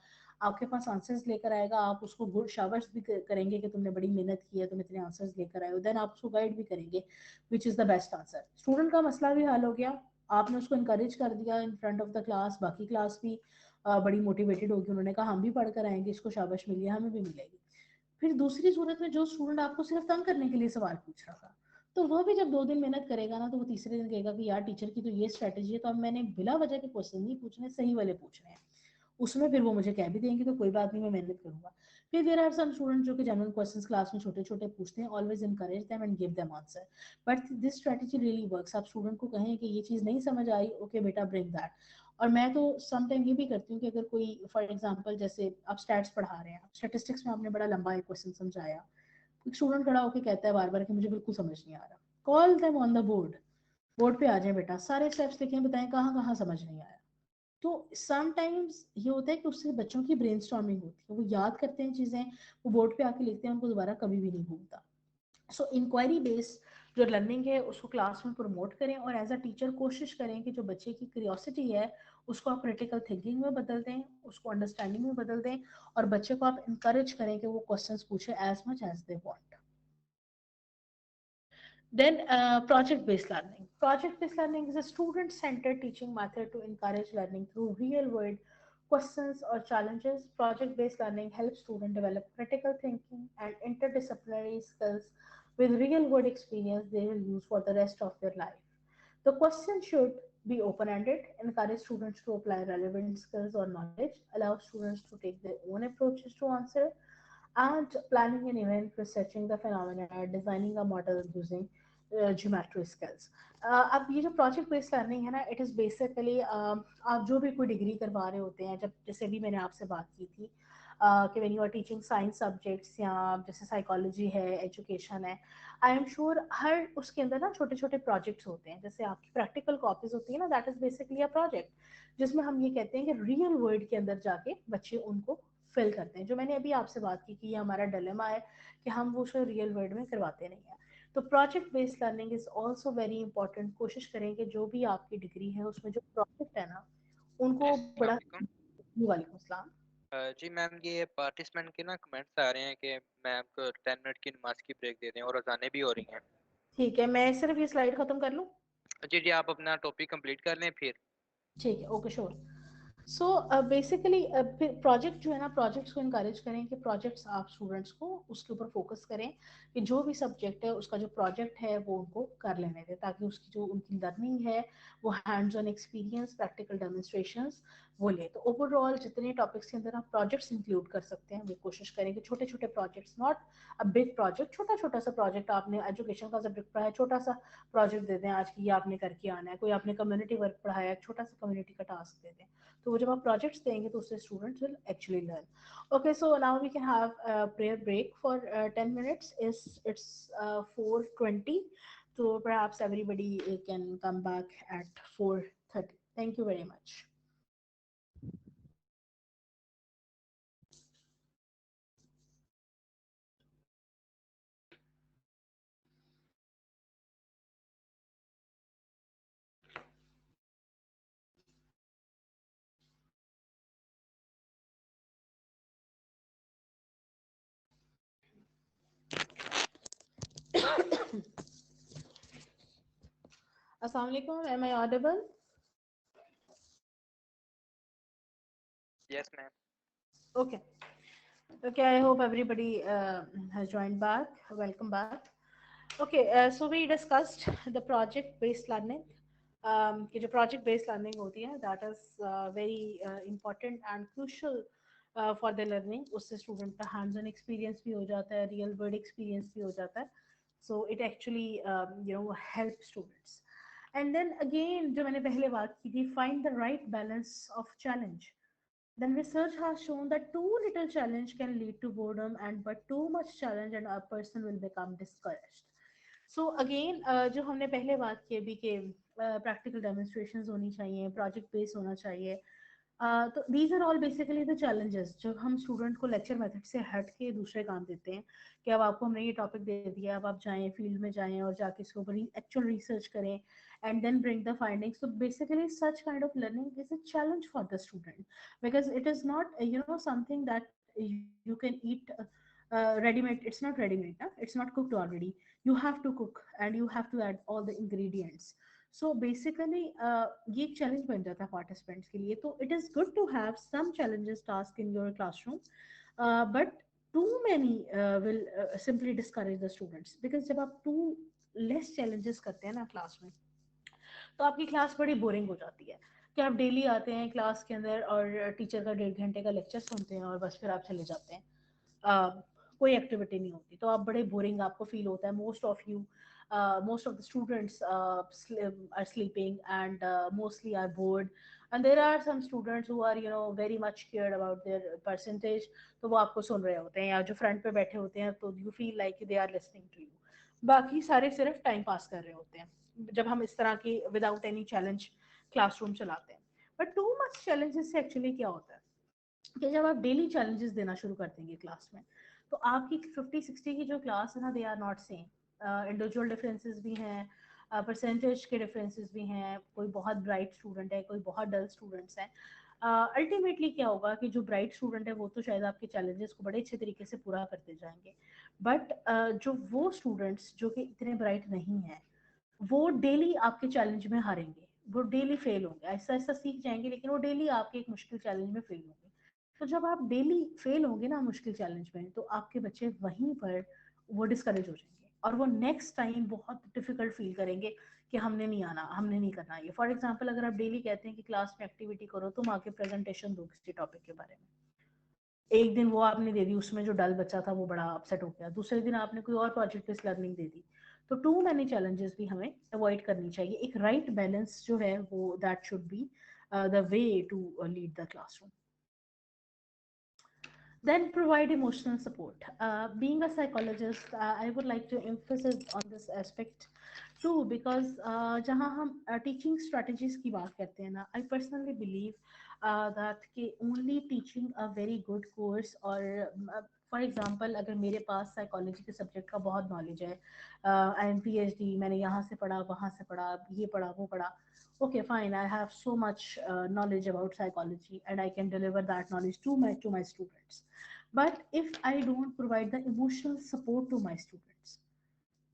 आपके पास आंसर्स लेकर आएगा, आप उसको गुड शाबाश भी करेंगे कि तुमने बड़ी मेहनत की है, तुम इतने आंसर्स लेकर आए हो, देन आप उसको गाइड भी करेंगे which is the best answer. Student का मसला भी हल हो गया, आपने उसको इनकरेज कर दिया in front of the class, बाकी क्लास भी बड़ी मोटिवेटेड होगी, उन्होंने कहा हम भी पढ़ कर आएंगे, इसको शाबाश मिली, हमें भी मिलेगी। फिर दूसरी सूरत में जो स्टूडेंट आपको सिर्फ तंग करने के लिए सवाल पूछ रहा था, तो वह भी जब 2 दिन मेहनत करेगा ना, तो वो तीसरे दिन कहेगा कि यार टीचर की तो ये स्ट्रेटेजी है, तो अब मैंने बिला वजह के क्वेश्चन नहीं पूछने, सही वाले पूछने हैं। उसमें फिर वो मुझे कह भी देंगे तो कोई बात नहीं, मैं मेहनत करूंगा। फिर देयर आर सम स्टूडेंट जो कि जनरल क्वेश्चंस क्लास में छोटे छोटे पूछते हैं, always encourage them and give them answer. But this strategy really works. आप स्टूडेंट को कहें कि ये चीज नहीं समझ आई, ओके बेटा ब्रिंग दैट। और मैं तो सम टाइम ये भी करती हूँ कि अगर कोई फॉर एग्जांपल जैसे आप स्टैट्स पढ़ा रहे हैं, स्टैटिस्टिक्स में आपने बड़ा लंबा एक क्वेश्चन समझाया, एक स्टूडेंट खड़ा होकर कहता है बार बार कि मुझे बिल्कुल समझ नहीं आ रहा, call them on the board, board पे आ जाए बेटा, सारे स्टेप्स लिखें, बताएं कहाँ कहाँ समझ नहीं आया। तो समटाइम्स ये होता है कि उससे बच्चों की ब्रेनस्टॉर्मिंग होती है, वो याद करते हैं चीजें, वो बोर्ड पे आके लिखते हैं, उनको दोबारा कभी भी नहीं भूलता। सो इंक्वायरी बेस्ड जो लर्निंग है उसको क्लास में प्रमोट करें, और एज अ टीचर कोशिश करें कि जो बच्चे की क्यूरियोसिटी है उसको आप क्रिटिकल थिंकिंग में बदल दें, उसको अंडरस्टैंडिंग में बदल दें, और बच्चे को आप इंकरेज करें कि वो क्वेश्चंस पूछे as much as they want. Then project-based learning. Project-based learning is a student-centered teaching method to encourage learning through real-world questions or challenges. Project-based learning helps students develop critical thinking and interdisciplinary skills with real-world experience they will use for the rest of their life. The question should be open-ended, encourage students to apply relevant skills or knowledge, allow students to take their own approaches to answer, and planning an event, researching the phenomena, designing a model using geometry skills. अब ये जो project based learning है ना, it is basically आप जो भी कोई degree करवा रहे होते हैं, जब जैसे भी मैंने आपसे बात की थी कि when you are teaching science subjects या जैसे साइकोलॉजी है, एजुकेशन है, आई एम श्योर हर उसके अंदर ना छोटे छोटे प्रोजेक्ट्स होते हैं। जैसे आपकी प्रैक्टिकल कॉपीज होती है ना, that is basically a project जिसमें हम ये कहते हैं कि रियल वर्ल्ड के अंदर जाके बच्चे उनको फिल करते हैं। जो मैंने अभी आपसे बात की कि ये हमारा डिलेमा है कि हम वो शो रियल वर्ल्ड में करवाते नहीं है। तो project based learning is also very important. कोशिश करें कि जो भी आपकी डिग्री है उसमें जो प्रोजेक्ट है ना, जी, उनको अस्सलाम बड़ा। वालेकुम। वालेकुम सलाम। जी मैम, ये पार्टिसिपेंट के ना कमेंट्स आ रहे हैं कि मैम को 10 मिनट की नमाज की ब्रेक दे दें और अजानें भी हो रही हैं। ठीक है, मैं सिर्फ ये स्लाइड खत्म कर लूँ। जी जी, आप अपना टॉपिक कंप्लीट कर लें फिर। ठीक है, okay sure. So basically project जो है ना, प्रोजेक्ट्स को इनकरेज करें कि प्रोजेक्ट्स आप स्टूडेंट्स को उसके ऊपर फोकस करें कि जो भी सब्जेक्ट है उसका जो प्रोजेक्ट है वो उनको कर लेने दें, ताकि उसकी जो उनकी लर्निंग है वो hands on experience, practical demonstrations वो ले। तो ओवरऑल जितने टॉपिक्स के अंदर आप प्रोजेक्ट्स इंक्लूड कर सकते हैं, वे कोशिश करें कि छोटे छोटे projects, not a big project, छोटा छोटा सा प्रोजेक्ट, आपने एजुकेशन का सब्जेक्ट पढ़ा है, छोटा सा प्रोजेक्ट दे दें आज की, ये आपने करके आना है। कोई आपने कम्युनिटी वर्क पढ़ाया है, छोटा सा कम्युनिटी का टास्क दे दें। तो वो जब आप प्रोजेक्ट्स देंगे तो उससे students will actually learn. Okay, so now we can have prayer break for 10 minutes. Is it's 4:20, so perhaps everybody can come back at 4:30. Thank you very much. Assalamu alaikum, am I audible? Yes, ma'am. Okay. Okay, I hope everybody has joined back. Welcome back. Okay, so we discussed the project-based learning. कि जो project-based learning होती है, that is very important and crucial for the learning. उससे student का hands-on experience भी हो जाता है, real world experience भी हो जाता है. So it actually helps students. And then again, जो मैंने पहले बात की थी, find the right balance of challenge. Then research has shown that too little challenge can lead to boredom, and but too much challenge and a person will become discouraged. So again, जो हमने पहले बात की अभी के practical demonstrations होनी चाहिए, project based होना चाहिए. तो these are all basically the challenges जो हम student को lecture method से हट के दूसरे काम देते हैं कि अब आपको हमने ये topic दे दिया, अब आप जाएं field में जाएं और जाके इसके ऊपर actual research करें and then bring the findings. So basically such kind of learning is a challenge for the student because it is not something that you can eat ready-made. It's not ready-made, na? It's not cooked already. You have to cook and you have to add all the ingredients. So basically ये एक challenge बन जाता है participants के लिए. तो it is good to have some challenges task in your classroom, but too many will simply discourage the students because जब आप too less challenges करते हैं ना क्लास में तो आपकी क्लास बड़ी बोरिंग हो जाती है कि आप डेली आते हैं क्लास के अंदर और टीचर का 1.5 घंटे का लेक्चर सुनते हैं और बस फिर आप चले जाते हैं. कोई एक्टिविटी नहीं होती तो आप बड़े बोरिंग आपको फील होता है. Most of the students are sleeping and mostly are bored, and there are some students who are very much cared about their percentage. तो वो आपको सुन रहे होते हैं या जो फ्रंट पे बैठे होते हैं तो you feel like they are listening to you. बाकी सारे सिर्फ टाइम पास कर रहे होते हैं जब हम इस तरह की विदाउट एनी चैलेंज क्लासरूम चलाते हैं. बट टू मच चैलेंजेस से एक्चुअली क्या होता है कि जब आप डेली चैलेंजेस देना शुरू कर देंगे क्लास में तो आपकी 50-60 की जो क्लास है ना, they are not same. Individual differences भी हैं, परसेंटेज के डिफरेंसेस भी हैं. कोई बहुत ब्राइट स्टूडेंट है, कोई बहुत डल स्टूडेंट्स हैं. अल्टीमेटली क्या होगा कि जो ब्राइट स्टूडेंट है वो तो शायद आपके चैलेंजेस को बड़े अच्छे तरीके से पूरा करते जाएंगे, बट जो वो स्टूडेंट्स जो कि इतने ब्राइट नहीं हैं वो डेली आपके चैलेंज में हारेंगे, वो डेली फेल होंगे. ऐसा ऐसा सीख जाएंगे लेकिन वो डेली आपके एक मुश्किल चैलेंज में फेल होंगे. तो जब आप डेली फेल होंगे ना मुश्किल चैलेंज में तो आपके बच्चे वहीं पर वो डिस्करेज हो जाएंगे और वो नेक्स्ट टाइम बहुत डिफिकल्ट फील करेंगे कि हमने नहीं आना, हमने नहीं करना ये. फॉर एग्जाम्पल अगर आप डेली कहते हैं कि क्लास में एक्टिविटी करो, तुम आके प्रेजेंटेशन दो किसी टॉपिक के बारे में, एक दिन वो आपने दे दी, उसमें जो डल बच्चा था वो बड़ा अपसेट हो गया, दूसरे दिन आपने कोई और प्रोजेक्ट बेस्ड लर्निंग दे दी. तो टू मैनी चैलेंजेस भी हमें अवॉइड करनी चाहिए. एक राइट बैलेंस जो है वो that should be the way to lead the classroom. Then provide emotional support. Being a psychologist, I would like to emphasize on this aspect too because जहाँ हम teaching strategies की बात करते हैं ना, I personally believe that कि only teaching a very good course और for example अगर मेरे पास साइकोलॉजी के सब्जेक्ट का बहुत नॉलेज है, आई एम PhD, मैंने यहाँ से पढ़ा वहाँ से पढ़ा ये पढ़ा वो पढ़ा, okay fine, I have so much knowledge about psychology and I can deliver that knowledge to my students. But if I don't provide the emotional support to my students,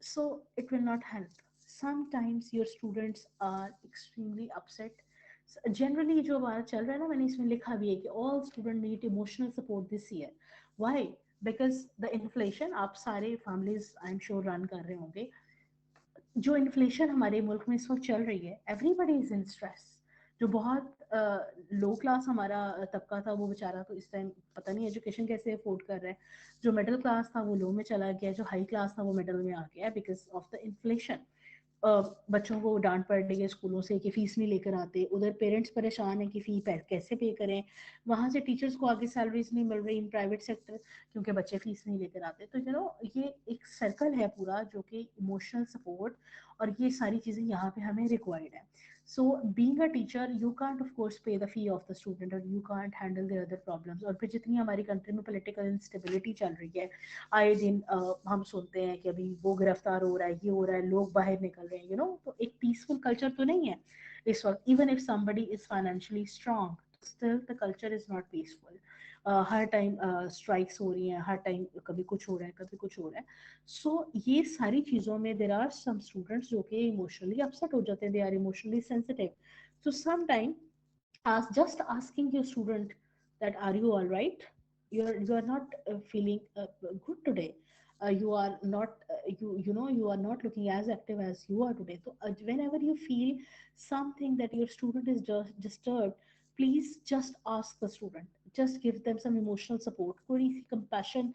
so it will not help. Sometimes your students are extremely upset. Generally जो बात चल रहा है ना, मैंने इसमें लिखा भी है कि all students need emotional support this year. Why? Because the inflation, आप सारे families I'm sure run कर रहे होंगे, जो इन्फ्लेशन हमारे मुल्क में इस वक्त चल रही है, एवरीबडी इज इन स्ट्रेस. जो बहुत लो क्लास हमारा तबका था, वो बेचारा तो इस टाइम पता नहीं एजुकेशन कैसे अफोर्ड कर रहा है। जो मिडिल क्लास था वो लो में चला गया, जो हाई क्लास था वो मिडिल में आ गया बिकॉज ऑफ द इन्फ्लेशन। बच्चों को डांट पड़ रही है स्कूलों से कि फीस नहीं लेकर आते, उधर पेरेंट्स परेशान है कि फी कैसे पे करें, वहां से टीचर्स को आगे सैलरीज नहीं मिल रही इन प्राइवेट सेक्टर क्योंकि बच्चे फीस नहीं लेकर आते। तो यू नो ये एक सर्कल है पूरा जो कि इमोशनल सपोर्ट और ये सारी चीज़ें यहाँ पे हमें रिक्वायर्ड है। So being a teacher, you can't of course pay the fee of the student or you can't handle their other problems। और फिर जितनी हमारी कंट्री में पॉलिटिकल इंस्टेबिलिटी चल रही है, आए दिन हम सुनते हैं कि अभी वो गिरफ्तार हो रहा है, ये हो रहा है, लोग बाहर निकल रहे हैं, यू नो, तो एक पीसफुल कल्चर तो नहीं है इस वक्त। Even if somebody is financially strong, still the culture is not peaceful. Her time strikes हो रही हैं, हर टाइम कभी कुछ हो रहा है, कभी कुछ हो रहा है। सो ये सारी चीज़ों में देर आर सम स्टूडेंट्स जो कि इमोशनली अपसेट हो जाते हैं, they are emotionally sensitive. So some time just asking your student that are you all right, you are not feeling good today, you are not you know you are not looking as active as you are today. So whenever you feel something that your student is just disturbed, please just ask the student, just give them some emotional support, थोड़ी सी compassion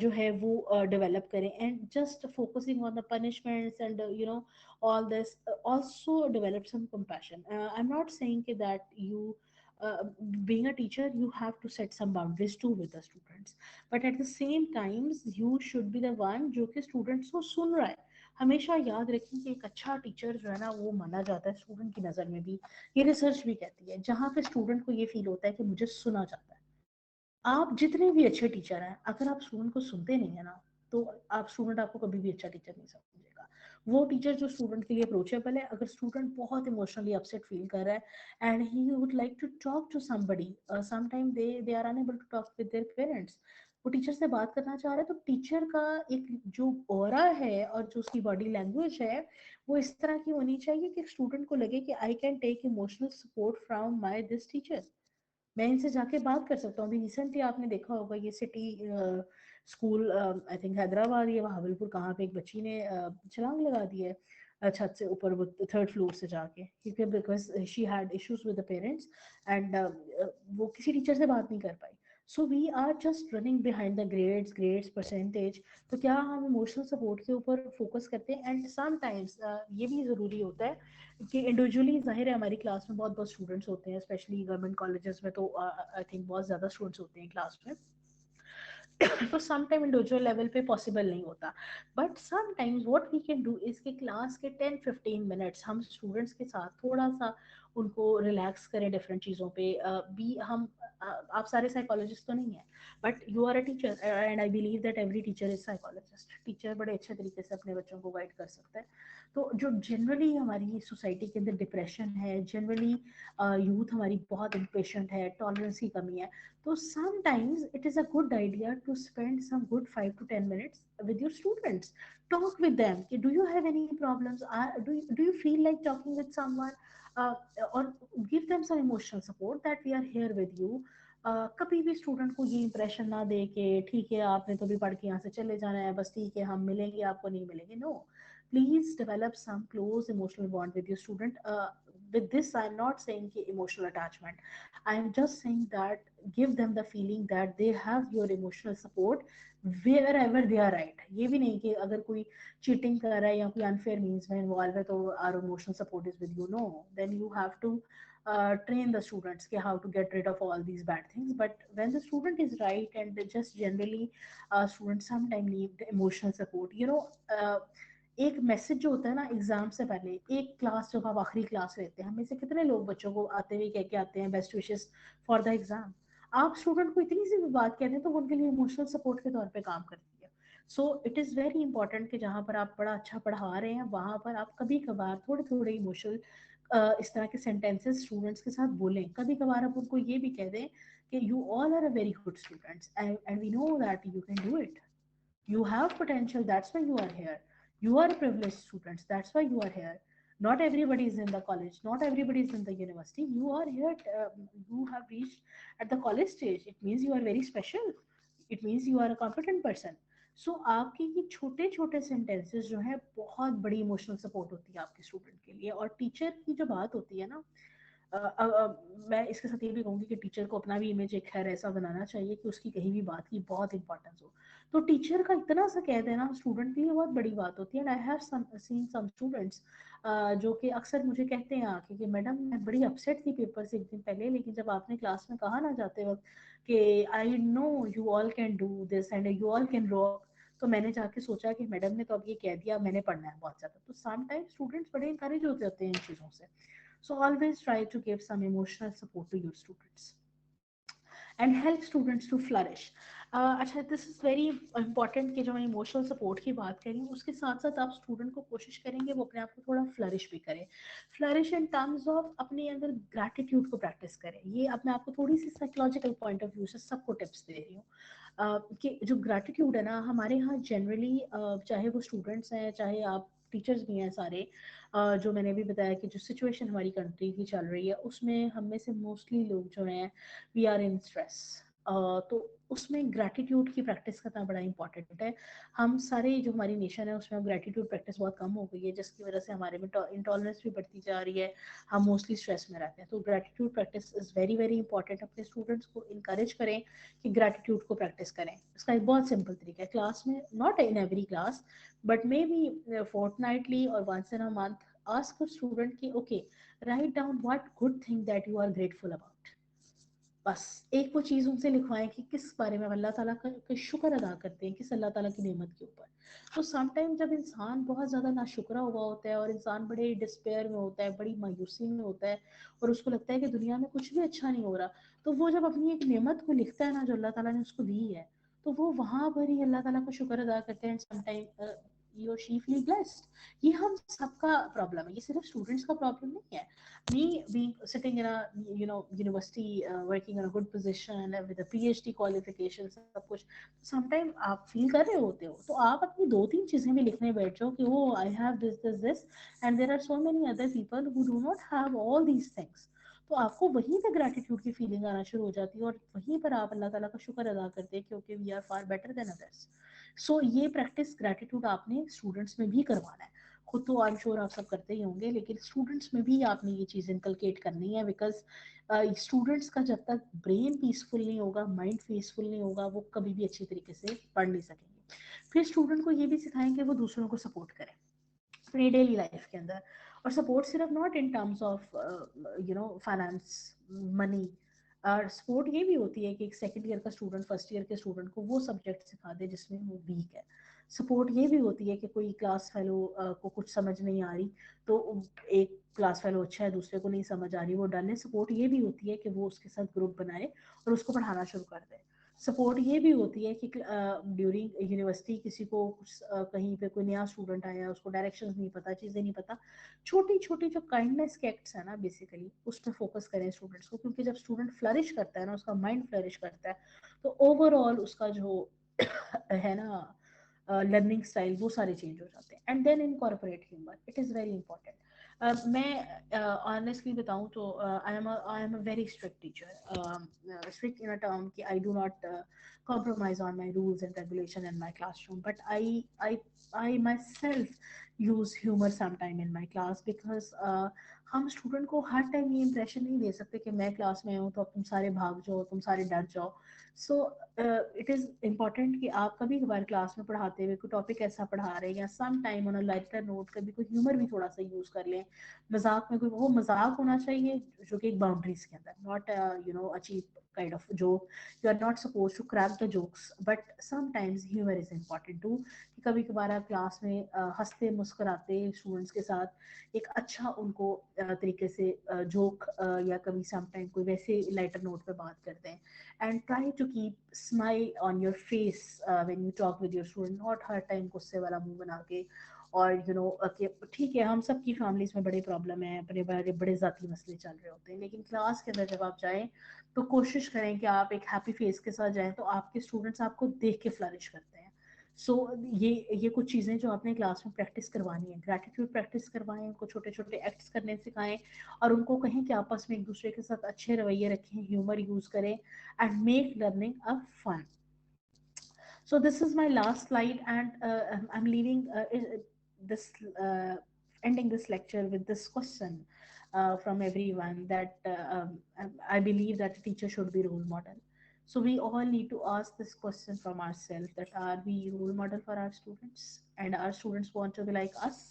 जो है वो develop करें, and just focusing on the punishments and you know all this, also develop some compassion. I'm not saying that you uh, being a teacher you have to set some boundaries too with the students, but at the same times you should be the one जो कि students को सुन रहा है। हमेशा याद रखें कि एक अच्छा टीचर जो है ना वो माना जाता है स्टूडेंट की नज़र में भी, ये रिसर्च भी कहती है, जहाँ पे स्टूडेंट को ये फील होता है कि मुझे सुना जाता है। आप जितने भी अच्छे टीचर हैं, अगर आप स्टूडेंट को सुनते नहीं है ना, तो आप स्टूडेंट आपको कभी भी अच्छा टीचर नहीं समझेगा। वो टीचर जो स्टूडेंट के लिए अप्रोचेबल है, अगर स्टूडेंट बहुत इमोशनली अपसेट फील कर रहा है and he would like to talk to somebody, sometime they are unable to talk with their parents, वो टीचर से बात करना चाह रहे हैं, तो टीचर का एक जो ऑरा है और जो उसकी बॉडी लैंग्वेज है वो इस तरह की होनी चाहिए कि स्टूडेंट को लगे कि I can take emotional support from my this teacher, मैं इनसे जाके बात कर सकता हूँ। अभी रिसेंटली आपने देखा होगा ये city school, I think Hyderabad या भावलपुर, कहाँ पे एक बच्ची ने छलांग लगा दी है छत से ऊपर, वो थर्ड फ्लोर से जाके, क्योंकि because she had issues with the parents and वो किसी टीचर से बात नहीं कर पाई। So we are just running behind the grades percentage. तो क्या हम इमोशनल सपोर्ट के ऊपर फोकस करते हैं? एंड समटाइम्स ये भी ज़रूरी होता है कि इंडिविजुअली, जाहिर है हमारी क्लास में बहुत बहुत स्टूडेंट्स होते हैं, स्पेशली गवर्नमेंट कॉलेजेस में तो आई थिंक बहुत ज़्यादा स्टूडेंट्स होते हैं क्लास में। तो सम टाइम इंडिविजुअल लेवल पे पॉसिबल नहीं होता, but some times what we can do is कि क्लास के 10-15 मिनट्स हम स्टूडेंट्स के साथ थोड़ा सा उनको रिलैक्स करें डिफरेंट चीज़ों पे। भी हम आप सारे साइकोलॉजिस्ट तो नहीं है, but you are a teacher and I believe that every teacher is psychologist. Teacher बड़े अच्छे तरीके से अपने बच्चों को गाइड कर सकता है। तो जो जनरली हमारी सोसाइटी के अंदर डिप्रेशन है, जनरली यूथ हमारी बहुत इम्पेशेंट है, टॉलरेंस की कमी है, so sometimes it is a good idea to spend some good 5 to 10 minutes with your students. Talk with them. Do you have any problems? Do you feel like talking with someone? Uh, or give them some emotional support that we are here with you. कभी भी student को ये impression ना दे कि ठीक है आपने तो भी पढ़ के यहाँ से चले जाना है, बस ठीक है हम मिलेंगे आपको नहीं मिलेंगे। No, please develop some close emotional bond with your student. with this I'm not saying ki emotional attachment, I'm just saying that give them the feeling that they have your emotional support wherever they are right। ये भी नहीं कि अगर कोई cheating कर रहा है या कोई अनफेयर मीन्स में इन्वॉल्व है तो our emotional support is with you. No, then you have to train the students कि how to get rid of all these bad things, but when the student is right and just generally students sometimes need emotional support, you know। एक message जो होता है ना exam से पहले, एक class जब आप आखिरी क्लास लेते हैं, हमें से कितने लोग बच्चों को आते हुए कह के आते हैं best wishes for the exam. आप स्टूडेंट को इतनी सी भी बात कहते हैं तो वो उनके लिए इमोशनल सपोर्ट के तौर पे काम करती है। So it is very important कि जहाँ पर आप बड़ा अच्छा पढ़ा रहे हैं वहाँ पर आप कभी कभार थोड़े थोड़े इमोशनल इस तरह के सेंटेंसेस स्टूडेंट्स के साथ बोलें। कभी कभार आप उनको ये भी कह दें कि you all are a very good students and we know that you can do it, you have potential, that's why you are here, you are privileged students, that's why you are here। Not everybody is in the college, not everybody is in the university, you are here, you have reached at the college stage, it means you are very special, it means you are a competent person। सो आपके ये छोटे छोटे sentences जो है बहुत बड़ी emotional support होती है आपके स्टूडेंट के लिए। और टीचर की जो बात होती है ना, मैं इसके साथ ये भी कहूँगी कि टीचर को अपना भी इमेज एक खैर ऐसा बनाना चाहिए कि उसकी कहीं भी बात की बहुत इंपॉर्टेंस हो। तो टीचर का इतना सा कह देना स्टूडेंट के लिए बहुत बड़ी बात होती है। And I have seen some students जो कि अक्सर मुझे कहते हैं आके कि मैडम मैं बड़ी अपसेट थी पेपर से एक दिन पहले, लेकिन जब आपने क्लास में कहा ना जाते वक्त कि I know you all can do this and you all can rock, तो मैंने जाके सोचा कि मैडम ने तो अब ये कह दिया, मैंने पढ़ना है बहुत ज्यादा। तो सम टाइम स्टूडेंट्स बड़े इंकरेज होते होते हैं इन चीजों से। So always try to give some emotional support to your students and help students to flourish. अच्छा, दिस इज वेरी इंपॉर्टेंट कि जो मैं इमोशनल सपोर्ट की बात करी उसके साथ साथ आप स्टूडेंट को कोशिश करेंगे वो अपने आप को थोड़ा फ्लरिश भी करे। फ्लरिश इन टर्म्स ऑफ अपने अंदर ग्रैटिट्यूड को प्रैक्टिस करें। ये अब मैं आपको थोड़ी सी साइकोलॉजिकल पॉइंट ऑफ व्यू से सबको टिप्स दे रही हूँ। कि जो ग्रैटिट्यूड है ना हमारे यहाँ जनरली, चाहे वो स्टूडेंट्स हैं चाहे आप टीचर्स भी हैं सारे, जो मैंने भी बताया कि जो सिचुएशन हमारी कंट्री की चल रही है उसमें हम में से मोस्टली लोग जो हैं वी आर इन स्ट्रेस। तो उसमें ग्रैटिट्यूड की प्रैक्टिस करना बड़ा इंपॉर्टेंट है। हम सारे जो हमारी नेशन है उसमें ग्रैटिट्यूड प्रैक्टिस बहुत कम हो गई है, जिसकी वजह से हमारे में इंटॉलरेंस भी बढ़ती जा रही है। हम मोस्टली स्ट्रेस में रहते हैं। तो gratitude practice is very very important. अपने स्टूडेंट्स को इंकरेज करें कि ग्रैटिट्यूड को प्रैक्टिस करें। इसका एक बहुत सिंपल तरीका है क्लास में, not in every class but maybe fortnightly और once in a month, ask a student कि okay, write down what good thing that you are grateful about। बस एक वो चीज उनसे लिखवाएं कि किस बारे में अल्लाह ताला का शुक्र अदा करते हैं, किस अल्लाह ताला की नेमत के ऊपर। तो सम टाइम जब इंसान बहुत ज्यादा नाशुक्रा हुआ होता है और इंसान बड़े डिस्पेयर में होता है, बड़ी मायूसी में होता है और उसको लगता है कि दुनिया में कुछ भी अच्छा नहीं हो रहा, तो वो जब अपनी एक नेमत को लिखता है ना जो अल्लाह ताला ने उसको दी है, तो वो वहां पर ही अल्लाह ताला का शुक्र अदा करते हैं। सम टाइम ही और शी फील ब्लेस्ड। ये हम सबका प्रॉब्लम है, ये सिर्फ स्टूडेंट्स का प्रॉब्लम नहीं है। Me being sitting in a university, working in a good position with a PhD qualification, सब कुछ समटाइम आप फील कर रहे होते हो, तो आप अपनी दो तीन चीजें भी लिखने बैठ जाओ कि oh I have this and there are so many other people who do not have all these things. तो आपको वहीं पे ग्रेटिट्यूड की फीलिंग आना शुरू हो जाती है और वहीं पर आप अल्लाह ताला का शुक्र अदा करते हैं क्योंकि we are far better than others. So ये प्रैक्टिस ग्रेटिट्यूड आपने स्टूडेंट्स में भी करवाना है। खुद तो आई एम श्योर आप सब करते ही होंगे, लेकिन स्टूडेंट्स में भी आपने ये चीज़ इनकलकेट करनी है। बिकॉज स्टूडेंट्स का जब तक ब्रेन पीसफुल नहीं होगा, माइंड पीसफुल नहीं होगा, वो कभी भी अच्छी तरीके से पढ़ नहीं सकेंगे। फिर स्टूडेंट को ये भी सिखाएंगे वो दूसरों को सपोर्ट करें अपनी डेली लाइफ के अंदर। और सपोर्ट सिर्फ not in terms of finance, money. Support ये भी होती है कि एक सेकंड ईयर का स्टूडेंट फर्स्ट ईयर के स्टूडेंट को वो सब्जेक्ट सिखा दे जिसमें वो वीक है। सपोर्ट ये भी होती है कि कोई क्लास फेलो को कुछ समझ नहीं आ रही, तो एक क्लास फेलो अच्छा है दूसरे को नहीं समझ आ रही, वो डल है। सपोर्ट ये भी होती है कि वो उसके साथ ग्रुप बनाए और उसको पढ़ाना शुरू कर दे। सपोर्ट ये भी होती है कि ड्यूरिंग यूनिवर्सिटी किसी को कुछ कहीं पे कोई नया स्टूडेंट आया, उसको डायरेक्शंस नहीं पता, चीज़ें नहीं पता, छोटी छोटी जो काइंडनेस के एक्ट्स है ना बेसिकली उस पर फोकस करें स्टूडेंट्स को। क्योंकि जब स्टूडेंट फ्लरिश करता है ना, उसका माइंड फ्लरिश करता है, तो ओवरऑल उसका जो है ना लर्निंग स्टाइल वो सारे चेंज हो जाते हैं। And then incorporate humour, it is very important. मैं ऑनेस्टली बताऊं तो I am a very strict teacher. Strict in a term कि I do not compromise on my rules and regulation in my classroom, but I myself use humor sometime in my class because हम student को हर time ये impression नहीं दे सकते कि मैं class में हूँ तो अब तुम सारे भाग जाओ, तुम सारे डर जाओ। सो इट इज़ इम्पॉर्टेंट कि आप कभी कभार क्लास में पढ़ाते हुए कोई टॉपिक ऐसा पढ़ा रहे हैं या some time on a lighter note कभी कोई ह्यूमर भी थोड़ा सा यूज कर लें। मजाक में कोई वो मजाक होना चाहिए जो कि एक बाउंड्रीज के अंदर, not achieve kind of joke. You are not suppose to crack the jokes but sometimes humour is important too. कि कभी कभार आप क्लास में हंसते मुस्कुराते स्टूडेंट्स के साथ एक अच्छा उनको तरीके से जोक या कभी समटाइम कोई वैसे लाइटर नोट पे बात करते हैं। and try to keep smile on your face when you talk with your student, not her time गुस्से वाला मुंह बना के। और कि ठीक है हम सबकी फैमिलीज में बड़े प्रॉब्लम है, अपने बड़े बड़े जाती मसले चल रहे होते हैं, लेकिन क्लास के अंदर जब आप जाएं तो कोशिश करें कि आप एक हैप्पी फेस के साथ जाएं तो आपके स्टूडेंट्स आपको देख के फ्लरिश करते हैं। सो ये कुछ चीज़ें जो आपने क्लास में प्रैक्टिस करवानी है, ग्रैटिट्यूड प्रैक्टिस करवाएं, उनको छोटे छोटे एक्ट्स करने सिखाएं और उनको कहें कि आपस में एक दूसरे के साथ अच्छे रवैये रखें, ह्यूमर यूज़ करें and make learning a fun. So this is my last slide, and I'm leaving this uh, ending this lecture with this question. from everyone that I believe that a teacher should be role model. So we all need to ask this question from ourselves, that are we role model for our students, and our students want to be like us?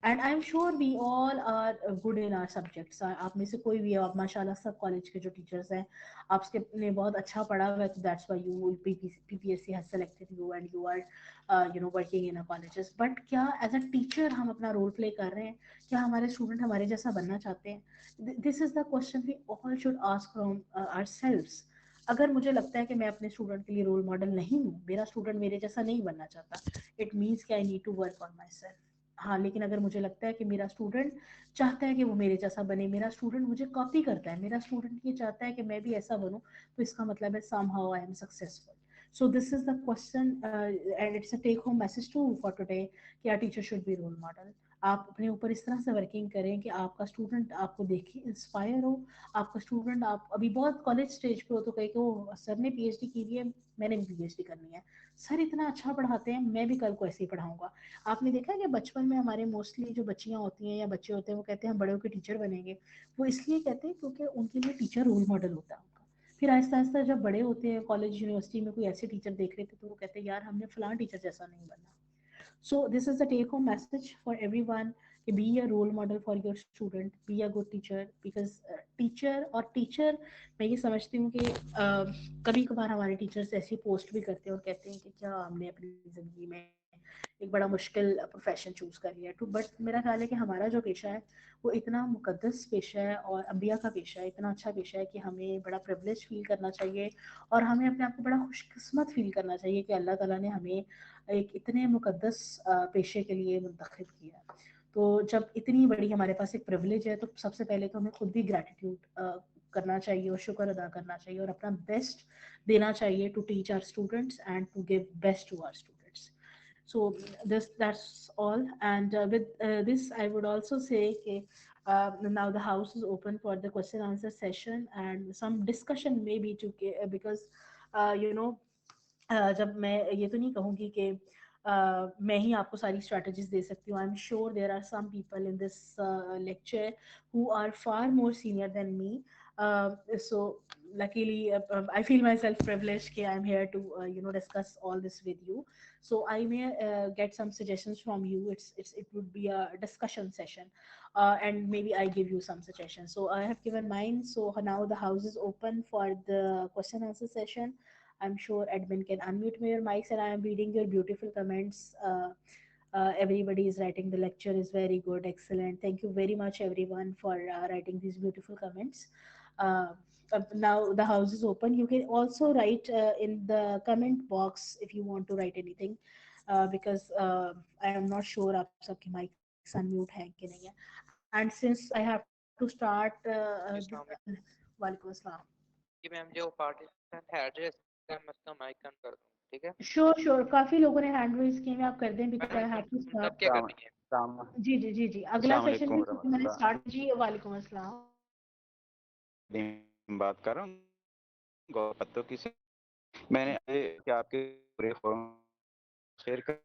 And I am sure we all are good in our subjects. आप में से कोई भी आप माशाल्लाह सब college के जो टीचर्स हैं, आपने बहुत अच्छा पढ़ा हुआ है, तो that's why you PPSC has selected you and you are working in a colleges. But क्या एज अ टीचर हम अपना रोल प्ले कर रहे हैं? क्या हमारे स्टूडेंट हमारे जैसा बनना चाहते हैं? This is the question we all should ask from ourselves. अगर मुझे लगता है कि मैं अपने स्टूडेंट के लिए रोल मॉडल नहीं हूँ, मेरा स्टूडेंट मेरे जैसा नहीं बनना चाहता, इट मीन्स कि I need to work on my self. हाँ, लेकिन अगर मुझे लगता है कि मेरा स्टूडेंट चाहता है कि वो मेरे जैसा बने, मेरा स्टूडेंट मुझे कॉपी करता है, मेरा स्टूडेंट ये चाहता है कि मैं भी ऐसा बनूं, तो इसका मतलब है somehow I am successful. So this is the question, and it's a take home message too for today, कि our teacher should be role model. आप अपने ऊपर इस तरह से वर्किंग करें कि आपका स्टूडेंट आपको देखे इंस्पायर हो. आपका स्टूडेंट, आप अभी बहुत कॉलेज स्टेज पे हो तो कहे कि वो सर ने पीएचडी की है, मैंने भी पीएचडी करनी है, सर इतना अच्छा पढ़ाते हैं, मैं भी कल को ऐसे ही पढ़ाऊंगा. आपने देखा है कि बचपन में हमारे मोस्टली जो बच्चियां होती हैं या बच्चे होते हैं, वो कहते हैं हम बड़े होकर टीचर बनेंगे. वो इसलिए कहते हैं क्योंकि उनके लिए टीचर रोल मॉडल होता है उनका. फिर आहिस्ता आहिस्ता जब बड़े होते हैं, कॉलेज यूनिवर्सिटी में कोई ऐसे टीचर देख लेते, तो वो कहते हैं यार हमने फलां टीचर जैसा नहीं बनना. So this is the take home message for everyone, be a role model for your student, be a good teacher, because teacher और टीचर, मैं ये समझती हूँ कि कभी कभार हमारे टीचर्स ऐसी पोस्ट भी करते हैं और कहते हैं कि क्या हमने अपनी ज़िंदगी में एक बड़ा मुश्किल प्रोफेशन चूज कर लिया. टू बट मेरा ख्याल है कि हमारा जो पेशा है वो इतना मुकद्दस पेशा है और अम्बिया का पेशा है, इतना अच्छा पेशा है कि हमें बड़ा प्रिवलेज फील करना चाहिए और हमें अपने आप को बड़ा खुशकिस्मत फील करना चाहिए कि अल्लाह ताला ने हमें एक इतने मुकद्दस पेशे के लिए मुंतखब किया. तो जब इतनी बड़ी हमारे पास एक प्रिविलेज है, तो सबसे पहले तो हमें खुद भी ग्रैटिट्यूड करना चाहिए और शुक्र अदा करना चाहिए और अपना बेस्ट देना चाहिए to teach our students and to give best to our students. So that's all, and with this I would also say that now the house is open for the question answer session and some discussion maybe to because you know जब मैं ये तो नहीं कहूँगी कि मैं ही आपको सारी स्ट्रेटजीज दे सकती हूँ. I am sure there are some people in this lecture who are far more senior than me. So luckily I feel myself privileged कि I'm here to discuss all this with you. So I may get some suggestions from you. It would be a discussion session, and maybe I give you some suggestions. So I have given mine. So now the house is open for the question answer session. I'm sure admin can unmute your mics and I am reading your beautiful comments. Everybody is writing the lecture is very good, excellent. Thank you very much, everyone, for writing these beautiful comments. Uh, Now the house is open. You can also write in the comment box if you want to write anything, because I am not sure आप सबके mics unmute हैं कि नहीं है. And since I have to start, अस्सलाम वालेकुम. वालेकुम अस्सलाम. कि मैम जो पार्टिसिपेंट है एड्रेस मैं उसका माइक ऑन कर दूँ, ठीक है? श्योर श्योर, काफी लोगों ने हैंड रेज किए हैं, आप कर दें बिकॉज आई हैव टू तब स्टार्ट. क्या करनी है? जी जी जी जी, अगला अस्सलाम सेशन वालेकुम भी क्योंकि मैंने रहमतुल्लाह. स्टार्ट. जी वालेकुम अस्सलाम. बात कर रहा हूँ गौपत्तो की से. मैंने कि आपके पूरे फोरम शेयर कर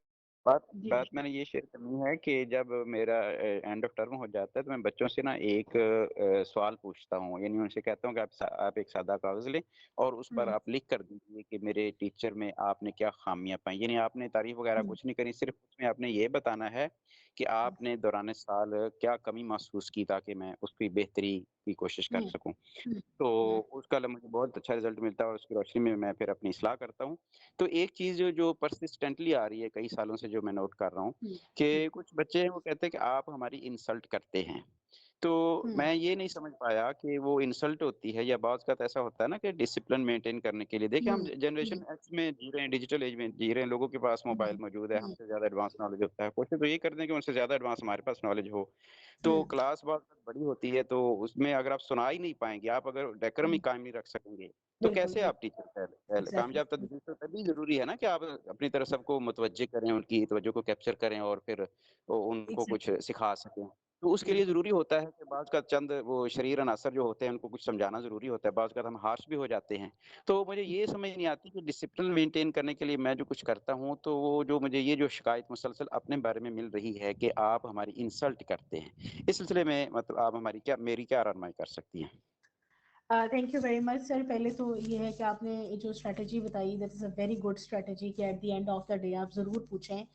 बात जी बात जी मैंने ये शेयर करनी है कि जब मेरा एंड ऑफ टर्म हो जाता है तो मैं बच्चों से ना एक सवाल पूछता हूँ. यानी उनसे कहता हूँ कि आप एक सादा कागज लें और उस पर आप लिख कर दीजिए कि मेरे टीचर में आपने क्या खामियां पाई. यानी आपने तारीफ वगैरह कुछ नहीं करी, सिर्फ उसमें आपने ये बताना है कि आपने दौरान साल क्या कमी महसूस की ताकि मैं उसकी बेहतरी की कोशिश कर सकूं. तो उसका मुझे बहुत अच्छा रिजल्ट मिलता है और उसकी रोशनी में मैं फिर अपनी इस्लाह करता हूँ. तो एक चीज़ जो परसिस्टेंटली आ रही है कई सालों से, जो मैं नोट कर रहा हूँ कि कुछ बच्चे हैं वो कहते हैं कि आप हमारी इंसल्ट करते हैं. तो मैं ये नहीं समझ पाया कि वो इंसल्ट होती है या बाज़ का ऐसा होता है ना कि डिसिप्लिन मेंटेन करने के लिए. देखिए हम जनरेशन एक्स में जी रहे हैं, डिजिटल एज में जी रहे हैं, लोगों के पास मोबाइल मौजूद है, हमसे ज़्यादा एडवांस नॉलेज होता है. कोशिश तो ये करते हैं कि उनसे ज़्यादा एडवांस हमारे पास नॉलेज हो. तो क्लास बहुत बड़ी होती है तो उसमें अगर आप सुना ही नहीं पाएंगे, आप अगर डेकोरम ही कायम नहीं रख सकेंगे, तो कैसे आप टीचर कामयाब. तो तभी जरूरी है ना कि आप अपनी तरफ सबको मुतवज्जे करें, उनकी तवज्जो को कैप्चर करें और फिर उनको कुछ सिखा सकें. तो उसके लिए ज़रूरी होता है कि बाज़ का चंद वो शरीर अनासर जो होते हैं उनको कुछ समझाना ज़रूरी होता है, बाज़ का हम हार्श भी हो जाते हैं। तो मुझे ये समझ नहीं आती कि डिसिप्लिन मेंटेन करने के लिए मैं जो कुछ करता हूँ, तो वो जो मुझे ये जो शिकायत मुसलसल अपने बारे में मिल रही है कि आप हमारी इंसल्ट करते हैं। इस सिलसिले में मतलब आप हमारी क्या मेरी क्या रहनुमाई कर सकती हैं? Thank you very much sir. पहले तो ये है कि आपने जो स्ट्रेटजी बताई, that is a very good strategy, कि at the end of the day आप ज़रूर पूछें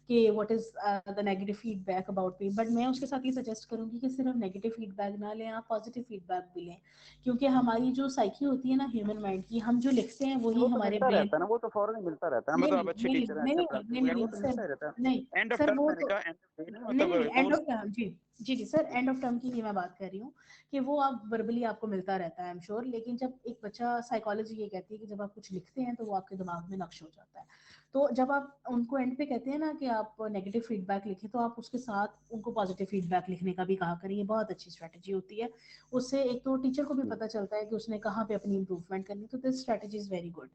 कि what is the negative feedback about me. But मैं उसके साथ ये सजेस्ट करूंगी कि सिर्फ नेगेटिव फीडबैक ना लें, आप पॉजिटिव फीडबैक भी लें, क्योंकि हमारी जो साइकी होती है ना ह्यूमन माइंड की, हम जो लिखते हैं वही वो तो हमारे मिलता ब्रेन। रहता है ना, वो तो फ़ौरन ही मिलता रहता है, नहीं मतलब नहीं आप अच्छे नहीं टीचर हैं, नहीं अच्छे नहीं पढ़ाते नहीं हैं, नहीं वो नहीं तो सर, मिलता ही रहता नहीं है। एंड ऑफ सर, टर्म वो मैंने तो कहा एंड ऑफ डे ना नहीं मतलब नहीं एंड कौन ऑफ टर्म, जी जी जी सर, एंड ऑफ टर्म की ही मैं बात कर रही हूँ कि वो आप वर्बली आपको मिलता रहता है, आई एम श्योर। लेकिन जब एक बच्चा, साइकोलॉजी ये कहती है कि जब आप कुछ लिखते हैं तो वो आपके दिमाग में नक्श हो जाता है। तो जब आप उनको एंड पे कहते हैं ना कि आप नेगेटिव फीडबैक लिखें, तो आप उसके साथ उनको पॉजिटिव फीडबैक लिखने का भी कहा करें, ये बहुत अच्छी स्ट्रेटजी होती है। उससे एक तो टीचर को भी पता चलता है कि उसने कहाँ पे अपनी इंप्रूवमेंट करनी, तो this strategy is very good.